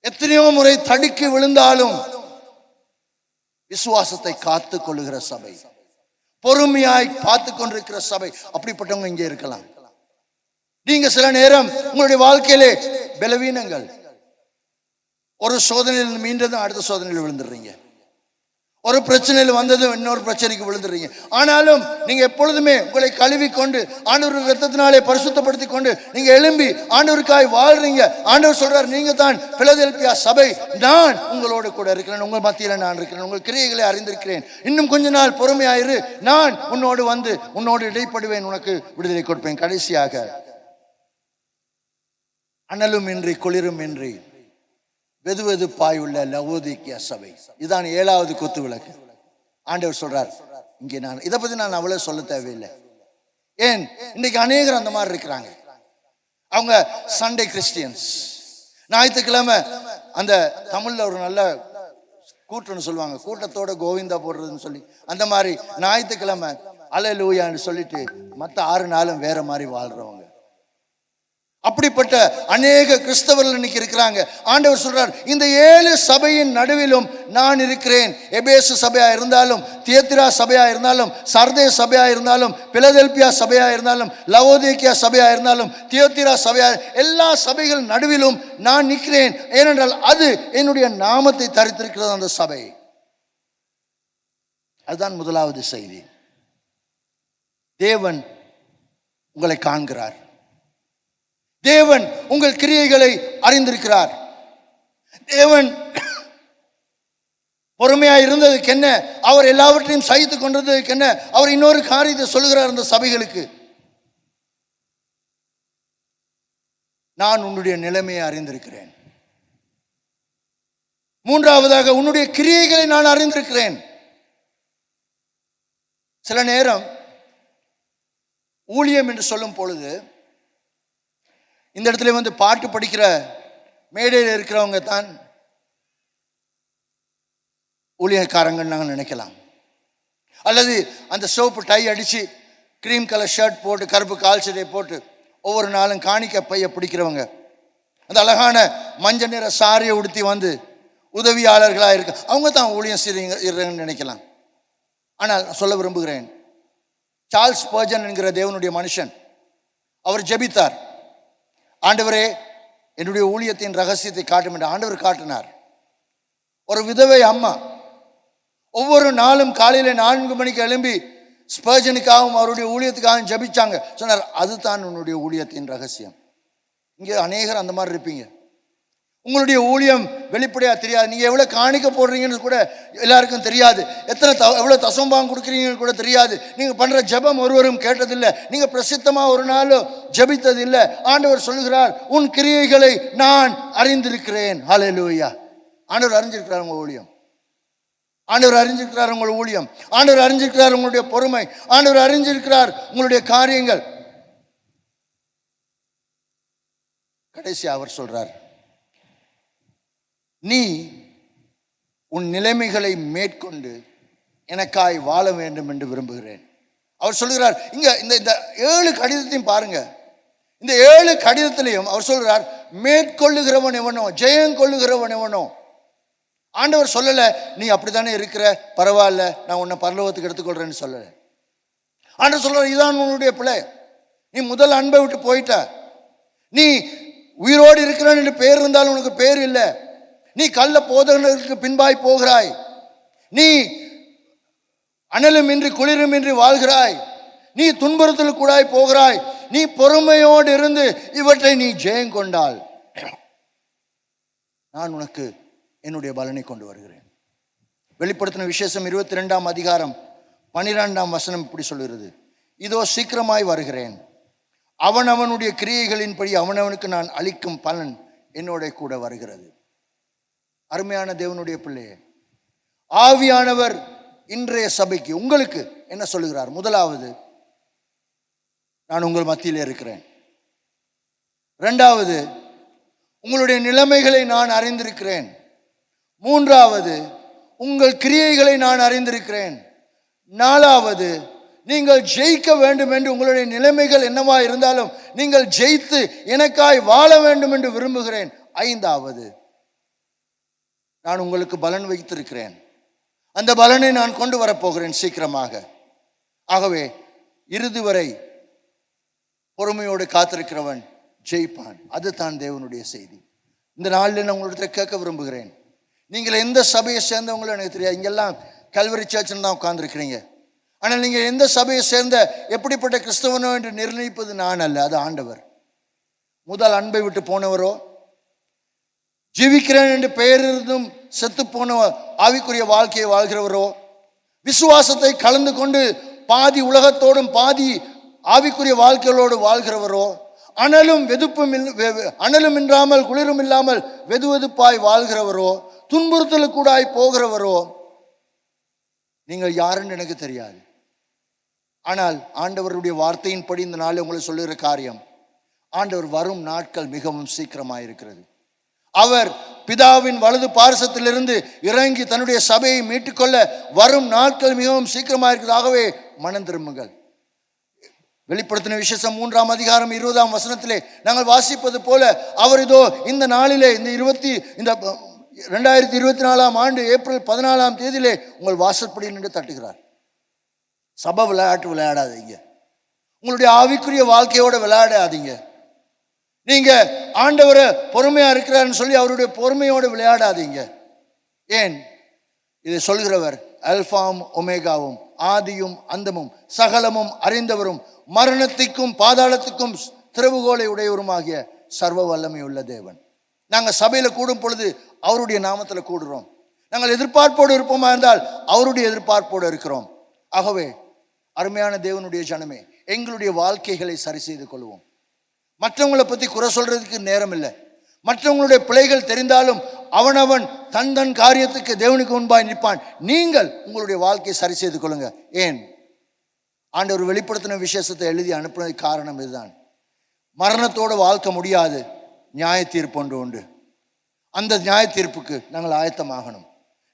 எத்தனையோ முறை தடுக்கி விழுந்தாலும் விசுவாசத்தை காத்து கொள்ளுகிற சபை, பொறுமையாய் பார்த்து கொண்டிருக்கிற சபை. அப்படிப்பட்டவங்க இங்கே இருக்கலாம். நீங்க சில நேரம் உங்களுடைய வாழ்க்கையிலே பலவீனங்கள், ஒரு சோதனையில் மீண்டதும் அடுத்த சோதனையில் விழுந்துடுறீங்க, ஒரு பிரச்சனையில் வந்ததும் இன்னொரு பிரச்சனைக்கு விழுந்துடுறீங்க. ஆனாலும் நீங்க எப்பொழுதுமே உங்களை கழுவி கொண்டு ஆண்டவர் ரத்தத்தினாலே பரிசுத்தப்படுத்தி கொண்டு நீங்க எழும்பி ஆண்டவருக்காய் வாழ்றீங்க. ஆண்டவர் சொல்றார், நீங்க தான் பிலதெல்பியா சபை, நான் உங்களோடு கூட இருக்கிறேன், உங்கள் மத்தியில நான் இருக்கிறேன், உங்கள் கிரியைகளை அறிந்திருக்கிறேன், இன்னும் கொஞ்ச நாள் பொறுமையாயிரு, நான் உன்னோடு வந்து உன்னோடு இடைப்படுவேன், உனக்கு விடுதலை கொடுப்பேன். கடைசியாக அனலும் இன்றி குளிரும் இன்றி வெதுவெதுப்பாய் உள்ள லவோதிக்கியா சபை. இதுதான் 7வது குத்து விளக்கு. ஆண்டவர் சொல்றார், இங்கே நான் இதை பத்தி நான் அவ்வளவு சொல்ல தேவையில்லை. ஏன்? இன்னைக்கு அநேகர் அந்த மாதிரி இருக்கிறாங்க. அவங்க சண்டே கிறிஸ்டியன்ஸ். ஞாயிற்றுக்கிழமை அந்த தமிழ்ல ஒரு நல்ல கூட்டம்னு சொல்லுவாங்க, கூட்டத்தோட கோவிந்தா போடுறதுன்னு சொல்லி, அந்த மாதிரி ஞாயிற்றுக்கிழமை அல்லேலூயான்னு சொல்லிட்டு மற்ற 6 நாளும் வேற மாதிரி வாழ்றவங்க. அப்படிப்பட்ட அநேக கிறிஸ்தவர்கள் இன்னைக்கு இருக்கிறாங்க. ஆண்டவர் சொல்றார், இந்த 7 சபையின் நடுவிலும் நான் இருக்கிறேன். எபேசு சபையா இருந்தாலும், தியத்திரா சபையா இருந்தாலும், சர்தே சபையா இருந்தாலும், பிலதெல்பியா சபையா இருந்தாலும், லவோதிக்கியா சபையா இருந்தாலும், தியத்திரா சபையா, எல்லா சபைகள் நடுவிலும் நான் நிற்கிறேன். ஏனென்றால் அது என்னுடைய நாமத்தை தரித்திருக்கிறது அந்த சபை. அதுதான் முதலாவது செய்தி. தேவன் உங்களை காண்கிறார், தேவன் உங்கள் கிரியைகளை அறிந்திருக்கிறார். தேவன் பொறுமையா இருந்ததுக்கு என்ன, அவர் எல்லாவற்றையும் சகித்து கொண்டதுக்கு என்ன, அவர் இன்னொரு காரியத்தை சொல்லுகிறார் அந்த சபைகளுக்கு, நான் உன்னுடைய நிலைமையை அறிந்திருக்கிறேன். 3வதாக உன்னுடைய கிரியைகளை நான் அறிந்திருக்கிறேன். சில நேரம் ஊழியம் என்று சொல்லும் பொழுது இந்த இடத்துல வந்து பாட்டு படிக்கிற மேடையில் இருக்கிறவங்க தான் ஊழியக்காரங்க நாங்கள் நினைக்கலாம். அல்லது அந்த சோப்பு டை அடித்து கிரீம் கலர் ஷர்ட் போட்டு கருப்பு கால் சட்டை போட்டு ஒவ்வொரு நாளும் காணிக்க பைய பிடிக்கிறவங்க, அந்த அழகான மஞ்சள் நிற சாரியை உடுத்தி வந்து உதவியாளர்களாக இருக்க அவங்க தான் ஊழியம் செய்றீங்கன்னு நினைக்கலாம். ஆனால் சொல்ல விரும்புகிறேன், சார்ல்ஸ் ஸ்பர்ஜன் என்கிற தேவனுடைய மனுஷன், அவர் ஜெபித்தார், ஆண்டவரே என்னுடைய ஊழியத்தின் ரகசியத்தை காட்டும் என்று. ஆண்டவர் காட்டினார். ஒரு விதவை அம்மா ஒவ்வொரு நாளும் காலையில் 4 மணிக்கு எழும்பி ஸ்பர்ஜனுக்காகவும் அவருடைய ஊழியத்துக்காகவும் ஜபிச்சாங்க. சொன்னார், அதுதான் உன்னுடைய ஊழியத்தின் ரகசியம். இங்கே அநேகர் அந்த மாதிரி இருப்பீங்க. உங்களுடைய ஊழியம் வெளிப்படையாக தெரியாது. நீங்கள் எவ்வளோ காணிக்க போடுறீங்கன்னு கூட எல்லாருக்கும் தெரியாது. எவ்வளோ தசம்பாங்க கொடுக்குறீங்கன்னு கூட தெரியாது. நீங்கள் பண்ணுற ஜெபம் ஒருவரும் கேட்டதில்லை. நீங்கள் பிரசித்தமாக ஒரு நாளும் ஜெபித்ததில்லை. ஆண்டவர் சொல்லுகிறார், உன் கிரியைகளை நான் அறிந்திருக்கிறேன். ஹல்லேலூயா. ஆண்டவர் அறிஞ்சிருக்கிறார் உங்கள் ஊழியம். ஆண்டவர் அறிஞ்சிருக்கிறார் உங்கள் ஊழியம். ஆண்டவர் அறிஞ்சிருக்கிறார் உங்களுடைய பொறுமை. ஆண்டவர் அறிஞ்சிருக்கிறார் உங்களுடைய காரியங்கள். கடைசி அவர் சொல்றார், நீ உன் நிலைமைகளை மேற்கொண்டு எனக்காய் வாழ வேண்டும் என்று விரும்புகிறேன். அவர் சொல்லுகிறார். இங்க இந்த 7 கடிதத்தையும் பாருங்க. இந்த 7 கடிதத்திலையும் அவர் சொல்கிறார், மேற்கொள்ளுகிறவன் எவனோ, ஜெயம் கொள்ளுகிறவன் எவனோ. ஆண்டவர் சொல்லல நீ அப்படித்தானே இருக்கிற, பரவாயில்ல, நான் உன்னை பரலோகத்துக்கு எடுத்துக்கொள்றேன்னு சொல்லல. ஆண்டவர் சொல்றார், இதான் உன்னுடைய பிள்ளை. நீ முதல் அன்பை விட்டு போயிட்ட. நீ உயிரோடு இருக்கிறான் என்று பேர் இருந்தாலும் உனக்கு பேர் இல்லை. நீ கள்ள போதகர்களுக்கு பின்பாய் போகிறாய். நீ அனலுமின்றி குளிருமின்றி வாழ்கிறாய். நீ துன்புறுத்தல் கூடாய் போகிறாய். நீ பொறுமையோடு இருந்து இவற்றை நீ ஜெயம் கொண்டால் நான் உனக்கு என்னுடைய பலனை கொண்டு வருகிறேன். வெளிப்படுத்தின விசேஷம் 22ஆம் அதிகாரம் 12ஆம் வசனம் இப்படி சொல்கிறது, இதோ சீக்கிரமாய் வருகிறேன், அவனவனுடைய கிரியைகளின்படி அவனவனுக்கு நான் அளிக்கும் பலன் என்னோட கூட வருகிறது. அருமையான தேவனுடைய பிள்ளையே, ஆவியானவர் இன்றைய சபைக்கு உங்களுக்கு என்ன சொல்லுகிறார்? முதலாவது, நான் உங்கள் மத்தியிலே இருக்கிறேன். இரண்டாவது, உங்களுடைய நிலைமைகளை நான் அறிந்திருக்கிறேன். மூன்றாவது, உங்கள் கிரியைகளை நான் அறிந்திருக்கிறேன். நாலாவது, நீங்கள் ஜெயிக்க வேண்டும் என்று உங்களுடைய நிலைமைகள் என்னவா இருந்தாலும் நீங்கள் ஜெயித்து எனக்காய் வாழ வேண்டும் என்று விரும்புகிறேன். ஐந்தாவது, நான் உங்களுக்கு பலன் வைத்திருக்கிறேன். அந்த பலனை நான் கொண்டு வரப்போகிறேன் சீக்கிரமாக. ஆகவே இறுதி வரை பொறுமையோடு காத்திருக்கிறவன் ஜெயிப்பான். அதுதான் தேவனுடைய செய்தி. இந்த நாளில் நான் உங்களிடத்துல கேட்க விரும்புகிறேன், நீங்கள் எந்த சபையை சேர்ந்தவங்களும் எனக்கு தெரியாது. இங்கெல்லாம் கல்வரி சர்ச்சில் தான் உட்கார்ந்துருக்கிறீங்க. ஆனால் நீங்கள் எந்த சபையை சேர்ந்த எப்படிப்பட்ட கிறிஸ்தவனோ என்று நிர்ணயிப்பது நான் அல்ல, அது ஆண்டவர். முதல் அன்பை விட்டு போனவரோ, ஜீவிக்கிறேன் என்று பெயர் இருந்தும் செத்து போன ஆவிக்குரிய வாழ்க்கையை வாழ்கிறவரோ, விசுவாசத்தை கலந்து கொண்டு பாதி உலகத்தோடும் பாதி ஆவிக்குரிய வாழ்க்கைகளோடு வாழ்கிறவரோ, அனலும் இன்றாமல் குளிரும் இல்லாமல் வெதுவெதுப்பாய் வாழ்கிறவரோ, துன்புறுத்தலுக்கூடாய் போகிறவரோ, நீங்கள் யாருன்னு எனக்கு தெரியாது. ஆனால் ஆண்டவருடைய வார்த்தையின்படி இந்த நாளில் உங்களுக்கு சொல்லுகிற காரியம், ஆண்டவர் வரும் நாட்கள் மிகவும் சீக்கிரமாயிருக்கிறது. அவர் பிதாவின் வலது பார்சத்திலிருந்து இறங்கி தன்னுடைய சபையை மீட்டுக்கொள்ள வரும் நாட்கள் மிகவும் சீக்கிரமாயிருக்கிறது. ஆகவே மனம் திரும்புங்கள். வெளிப்படுத்தின விசேஷம் 3ஆம் அதிகாரம் 20ஆம் வசனத்திலே நாங்கள் வாசிப்பது போல, அவர் இதோ இந்த நாளிலே இந்த 2024ஆம் ஆண்டு ஏப்ரல் 14ஆம் தேதியிலே உங்கள் வாசற்படி நின்று தட்டுகிறார். சபை விளையாடாதீங்க. உங்களுடைய ஆவிக்குரிய வாழ்க்கையோட விளையாடாதீங்க. நீங்க ஆண்டவரை பொறுமையா இருக்கிறார்னு சொல்லி அவருடைய பொறுமையோடு விளையாடாதீங்க. ஏன்? இதை சொல்கிறவர் அல்பாவும் ஒமேகாவும், ஆதியும் அந்தமும், சகலமும் அறிந்தவரும், மரணத்துக்கும் பாதாளத்துக்கும் திறவுகோலை உடையவருமாகிய சர்வ வல்லமை உள்ள தேவன். நாங்கள் சபையில கூடும் பொழுது அவருடைய நாமத்தில் கூடுறோம். நாங்கள் எதிர்பார்ப்போடு இருப்போமா இருந்தால் அவருடைய எதிர்பார்ப்போடு இருக்கிறோம். ஆகவே அருமையான தேவனுடைய ஜனமே, எங்களுடைய வாழ்க்கைகளை சரி செய்து கொள்வோம். மற்றவங்களை பற்றி குறை சொல்றதுக்கு நேரம் இல்லை. மற்றவங்களுடைய பிழைகள் தெரிந்தாலும் அவனவன் தன் காரியத்துக்கு தேவனுக்கு முன்பாய் நிற்பான். நீங்கள் உங்களுடைய வாழ்க்கையை சரி செய்து கொள்ளுங்க. ஏன்? ஆண்டவர் வெளிப்படுத்தின விசேஷத்தை எழுதி அனுப்புனதுக்கு காரணம் இதுதான். மரணத்தோடு வாழ்க்க முடியாது, நியாய தீர்ப்பு ஒன்று உண்டு. அந்த நியாய தீர்ப்புக்கு நாங்கள் ஆயத்தமாகணும்.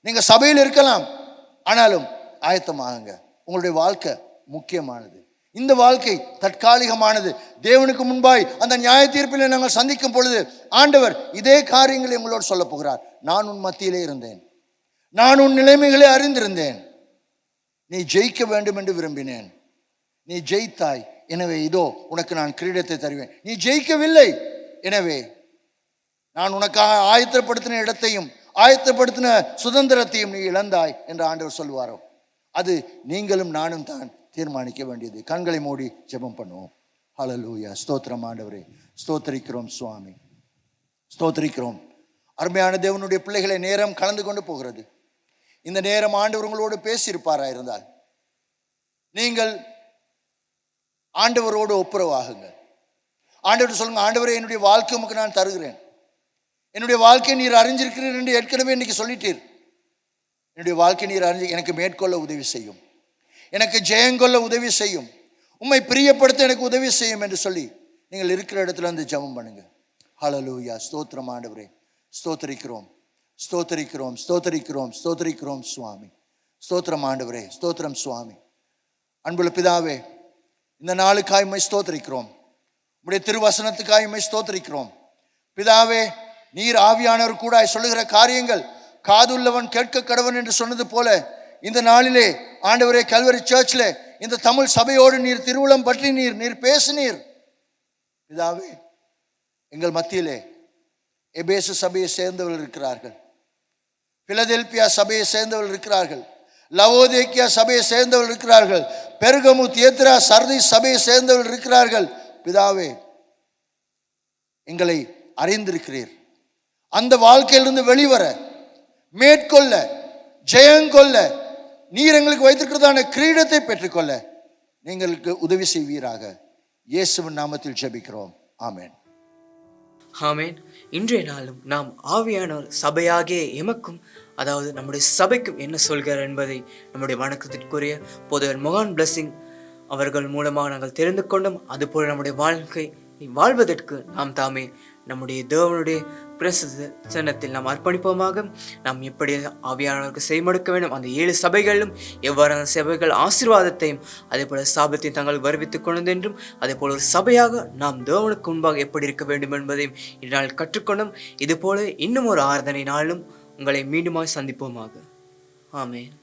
நீங்க சபையில் இருக்கலாம், ஆனாலும் ஆயத்தமாகுங்க. உங்களுடைய வாழ்க்கை முக்கியமானது. இந்த வாழ்க்கை தற்காலிகமானது. தேவனுக்கு முன்பாய் அந்த நியாய தீர்ப்பில் நாங்கள் சந்திக்கும் பொழுது ஆண்டவர் இதே காரியங்களை உங்களோடு சொல்ல போகிறார். நான் உன் மத்தியிலே இருந்தேன், நான் உன் நிலைமைகளை அறிந்திருந்தேன், நீ ஜெயிக்க வேண்டும் என்று விரும்பினேன், நீ ஜெயித்தாய், எனவே இதோ உனக்கு நான் கிரீடத்தை தருவேன். நீ ஜெயிக்கவில்லை, எனவே நான் உனக்காக ஆயத்தப்படுத்தின இடத்தையும் ஆயத்தப்படுத்தின சுதந்திரத்தையும் நீ இழந்தாய் என்று ஆண்டவர் சொல்வாரோ, அது நீங்களும் நானும் தான் தீர்மானிக்க வேண்டியது. கண்களை மூடி ஜெபம் பண்ணுவோம். ஹல்லேலூயா. ஸ்தோத்திரம் ஆண்டவரே, ஸ்தோத்திரிக்கிறோம் சுவாமி, ஸ்தோத்திரிக்கிறோம். அருமையான தேவனுடைய பிள்ளைகளை, நேரம் கலந்து கொண்டு போகிறது. இந்த நேரம் ஆண்டவர் உங்களோடு பேசியிருப்பாரா இருந்தால் நீங்கள் ஆண்டவரோடு ஒப்புரவாகுங்க. ஆண்டவர் சொல்லுங்க, ஆண்டவரே என்னுடைய வாழ்க்கை உமக்கு நான் தருகிறேன், என்னுடைய வாழ்க்கையை நீர் அறிஞ்சிருக்கிறீர் என்று ஏற்கனவே இன்னைக்கு சொல்லிட்டீர். என்னுடைய வாழ்க்கை நீர் அறிஞ்சு எனக்கு மேற்கொள்ள உதவி செய்யும், எனக்கு ஜெயங்கொள்ள உதவி செய்யும், உம்மை பிரியப்படுத்த எனக்கு உதவி செய்யும் என்று சொல்லி நீங்கள் இருக்கிற இடத்துல வந்து ஜெபம் பண்ணுங்க. ஹல்லேலூயா. ஸ்தோத்திரம் ஆண்டவரே, ஸ்தோத்திரிக்கிறோம், ஸ்தோத்திரிக்கிறோம், ஸ்தோத்திரிக்கிறோம், ஸ்தோத்திரிக்கிறோம் சுவாமி. ஸ்தோத்திரம் ஆண்டவரே, ஸ்தோத்திரம் சுவாமி. அன்புள்ள பிதாவே, இந்த நாளுக்காய் உம்மை ஸ்தோத்திரிக்கிறோம், உம்முடைய திருவசனத்துக்காய் உம்மை ஸ்தோத்திரிக்கிறோம். பிதாவே, நீர் ஆவியானவர் கூட சொல்லுகிற காரியங்கள் காதுள்ளவன் கேட்க கடவன் என்று சொன்னது போல இந்த நாளிலே ஆண்டவரே கல்வரி சர்ச்சில் இந்த தமிழ் சபையோடு நீர் திருவுளம் பற்றி நீர் பேசினீர். பிதாவே, எங்கள் மத்தியிலே எபேசு சபையை சேர்ந்தவர்கள் இருக்கிறார்கள், பிலதெல்பியா சபையை சேர்ந்தவர்கள் இருக்கிறார்கள், லவோதேக்கியா சபையை சேர்ந்தவர்கள் இருக்கிறார்கள், பெர்கமு, தியத்திரா, சர்தீஸ் சபையை சேர்ந்தவர்கள் இருக்கிறார்கள். பிதாவே, எங்களை அறிந்திருக்கிறீர். அந்த வாழ்க்கையிலிருந்து வெளிவர, மேற்கொள்ள, ஜெயங்கொள்ள, நீர் எங்களுக்கு வைத்திருக்கிறதான கிரீடத்தை பெற்றுக்கொள்ள நீங்களுக்கு உதவி செய்வீராக. இயேசுவின் நாமத்தில் ஜெபிக்கிறோம். ஆமென். ஆமென். இன்றைய நாளும் நாம் ஆவியானவர் சபையாகிய எமக்கும், அதாவது நம்முடைய சபைக்கும் என்ன சொல்கிறார் என்பதை நம்முடைய வணக்கத்திற்குரிய போதகர் மொஹான் பிளஸிங் அவர்கள் மூலமாக நாங்கள் தெரிந்து கொண்டோம். அதுபோல் நம்முடைய வாழ்க்கை வாழ்வதற்கு நாம் தாமே நம்முடைய தேவனுடைய பிரசன்னத்தில் நாம் அர்ப்பணிப்போமாக. நாம் எப்படி ஆவியானவருக்கு செய்மடுக்க வேண்டும், அந்த 7 சபைகளிலும் எவ்வாறான சபைகள் ஆசீர்வாதத்தையும் அதே போல சாபத்தையும் தங்கள் வருவித்துக் கொண்டது என்றும், அதே போல ஒரு சபையாக நாம் தேவனுக்கு முன்பாக எப்படி இருக்க வேண்டும் என்பதையும் இந்நாள் கற்றுக்கொண்டோம். இது போல இன்னும் ஒரு ஆராதனை நாளும் உங்களை மீண்டுமாய் சந்திப்போமாக. ஆமென்.